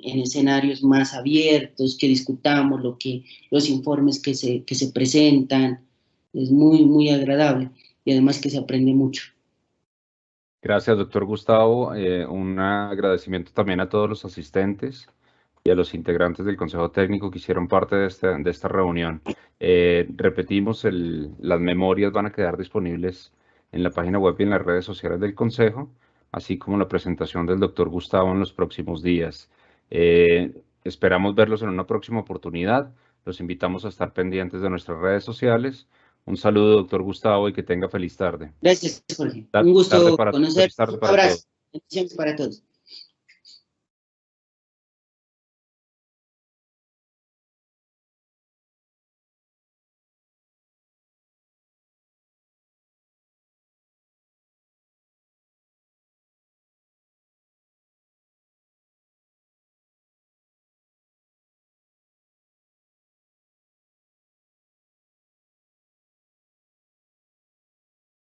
escenarios más abiertos, que discutamos los informes que se presentan. Es muy, muy agradable y además que se aprende mucho. Gracias, doctor Gustavo. Un agradecimiento también a todos los asistentes y a los integrantes del Consejo Técnico que hicieron parte de esta reunión. Repetimos, las memorias van a quedar disponibles en la página web y en las redes sociales del Consejo, así como la presentación del doctor Gustavo en los próximos días. Esperamos verlos en una próxima oportunidad. Los invitamos a estar pendientes de nuestras redes sociales. Un saludo, doctor Gustavo, y que tenga feliz tarde. Gracias, Jorge. Un gusto conocer. Un abrazo. Bendiciones para todos.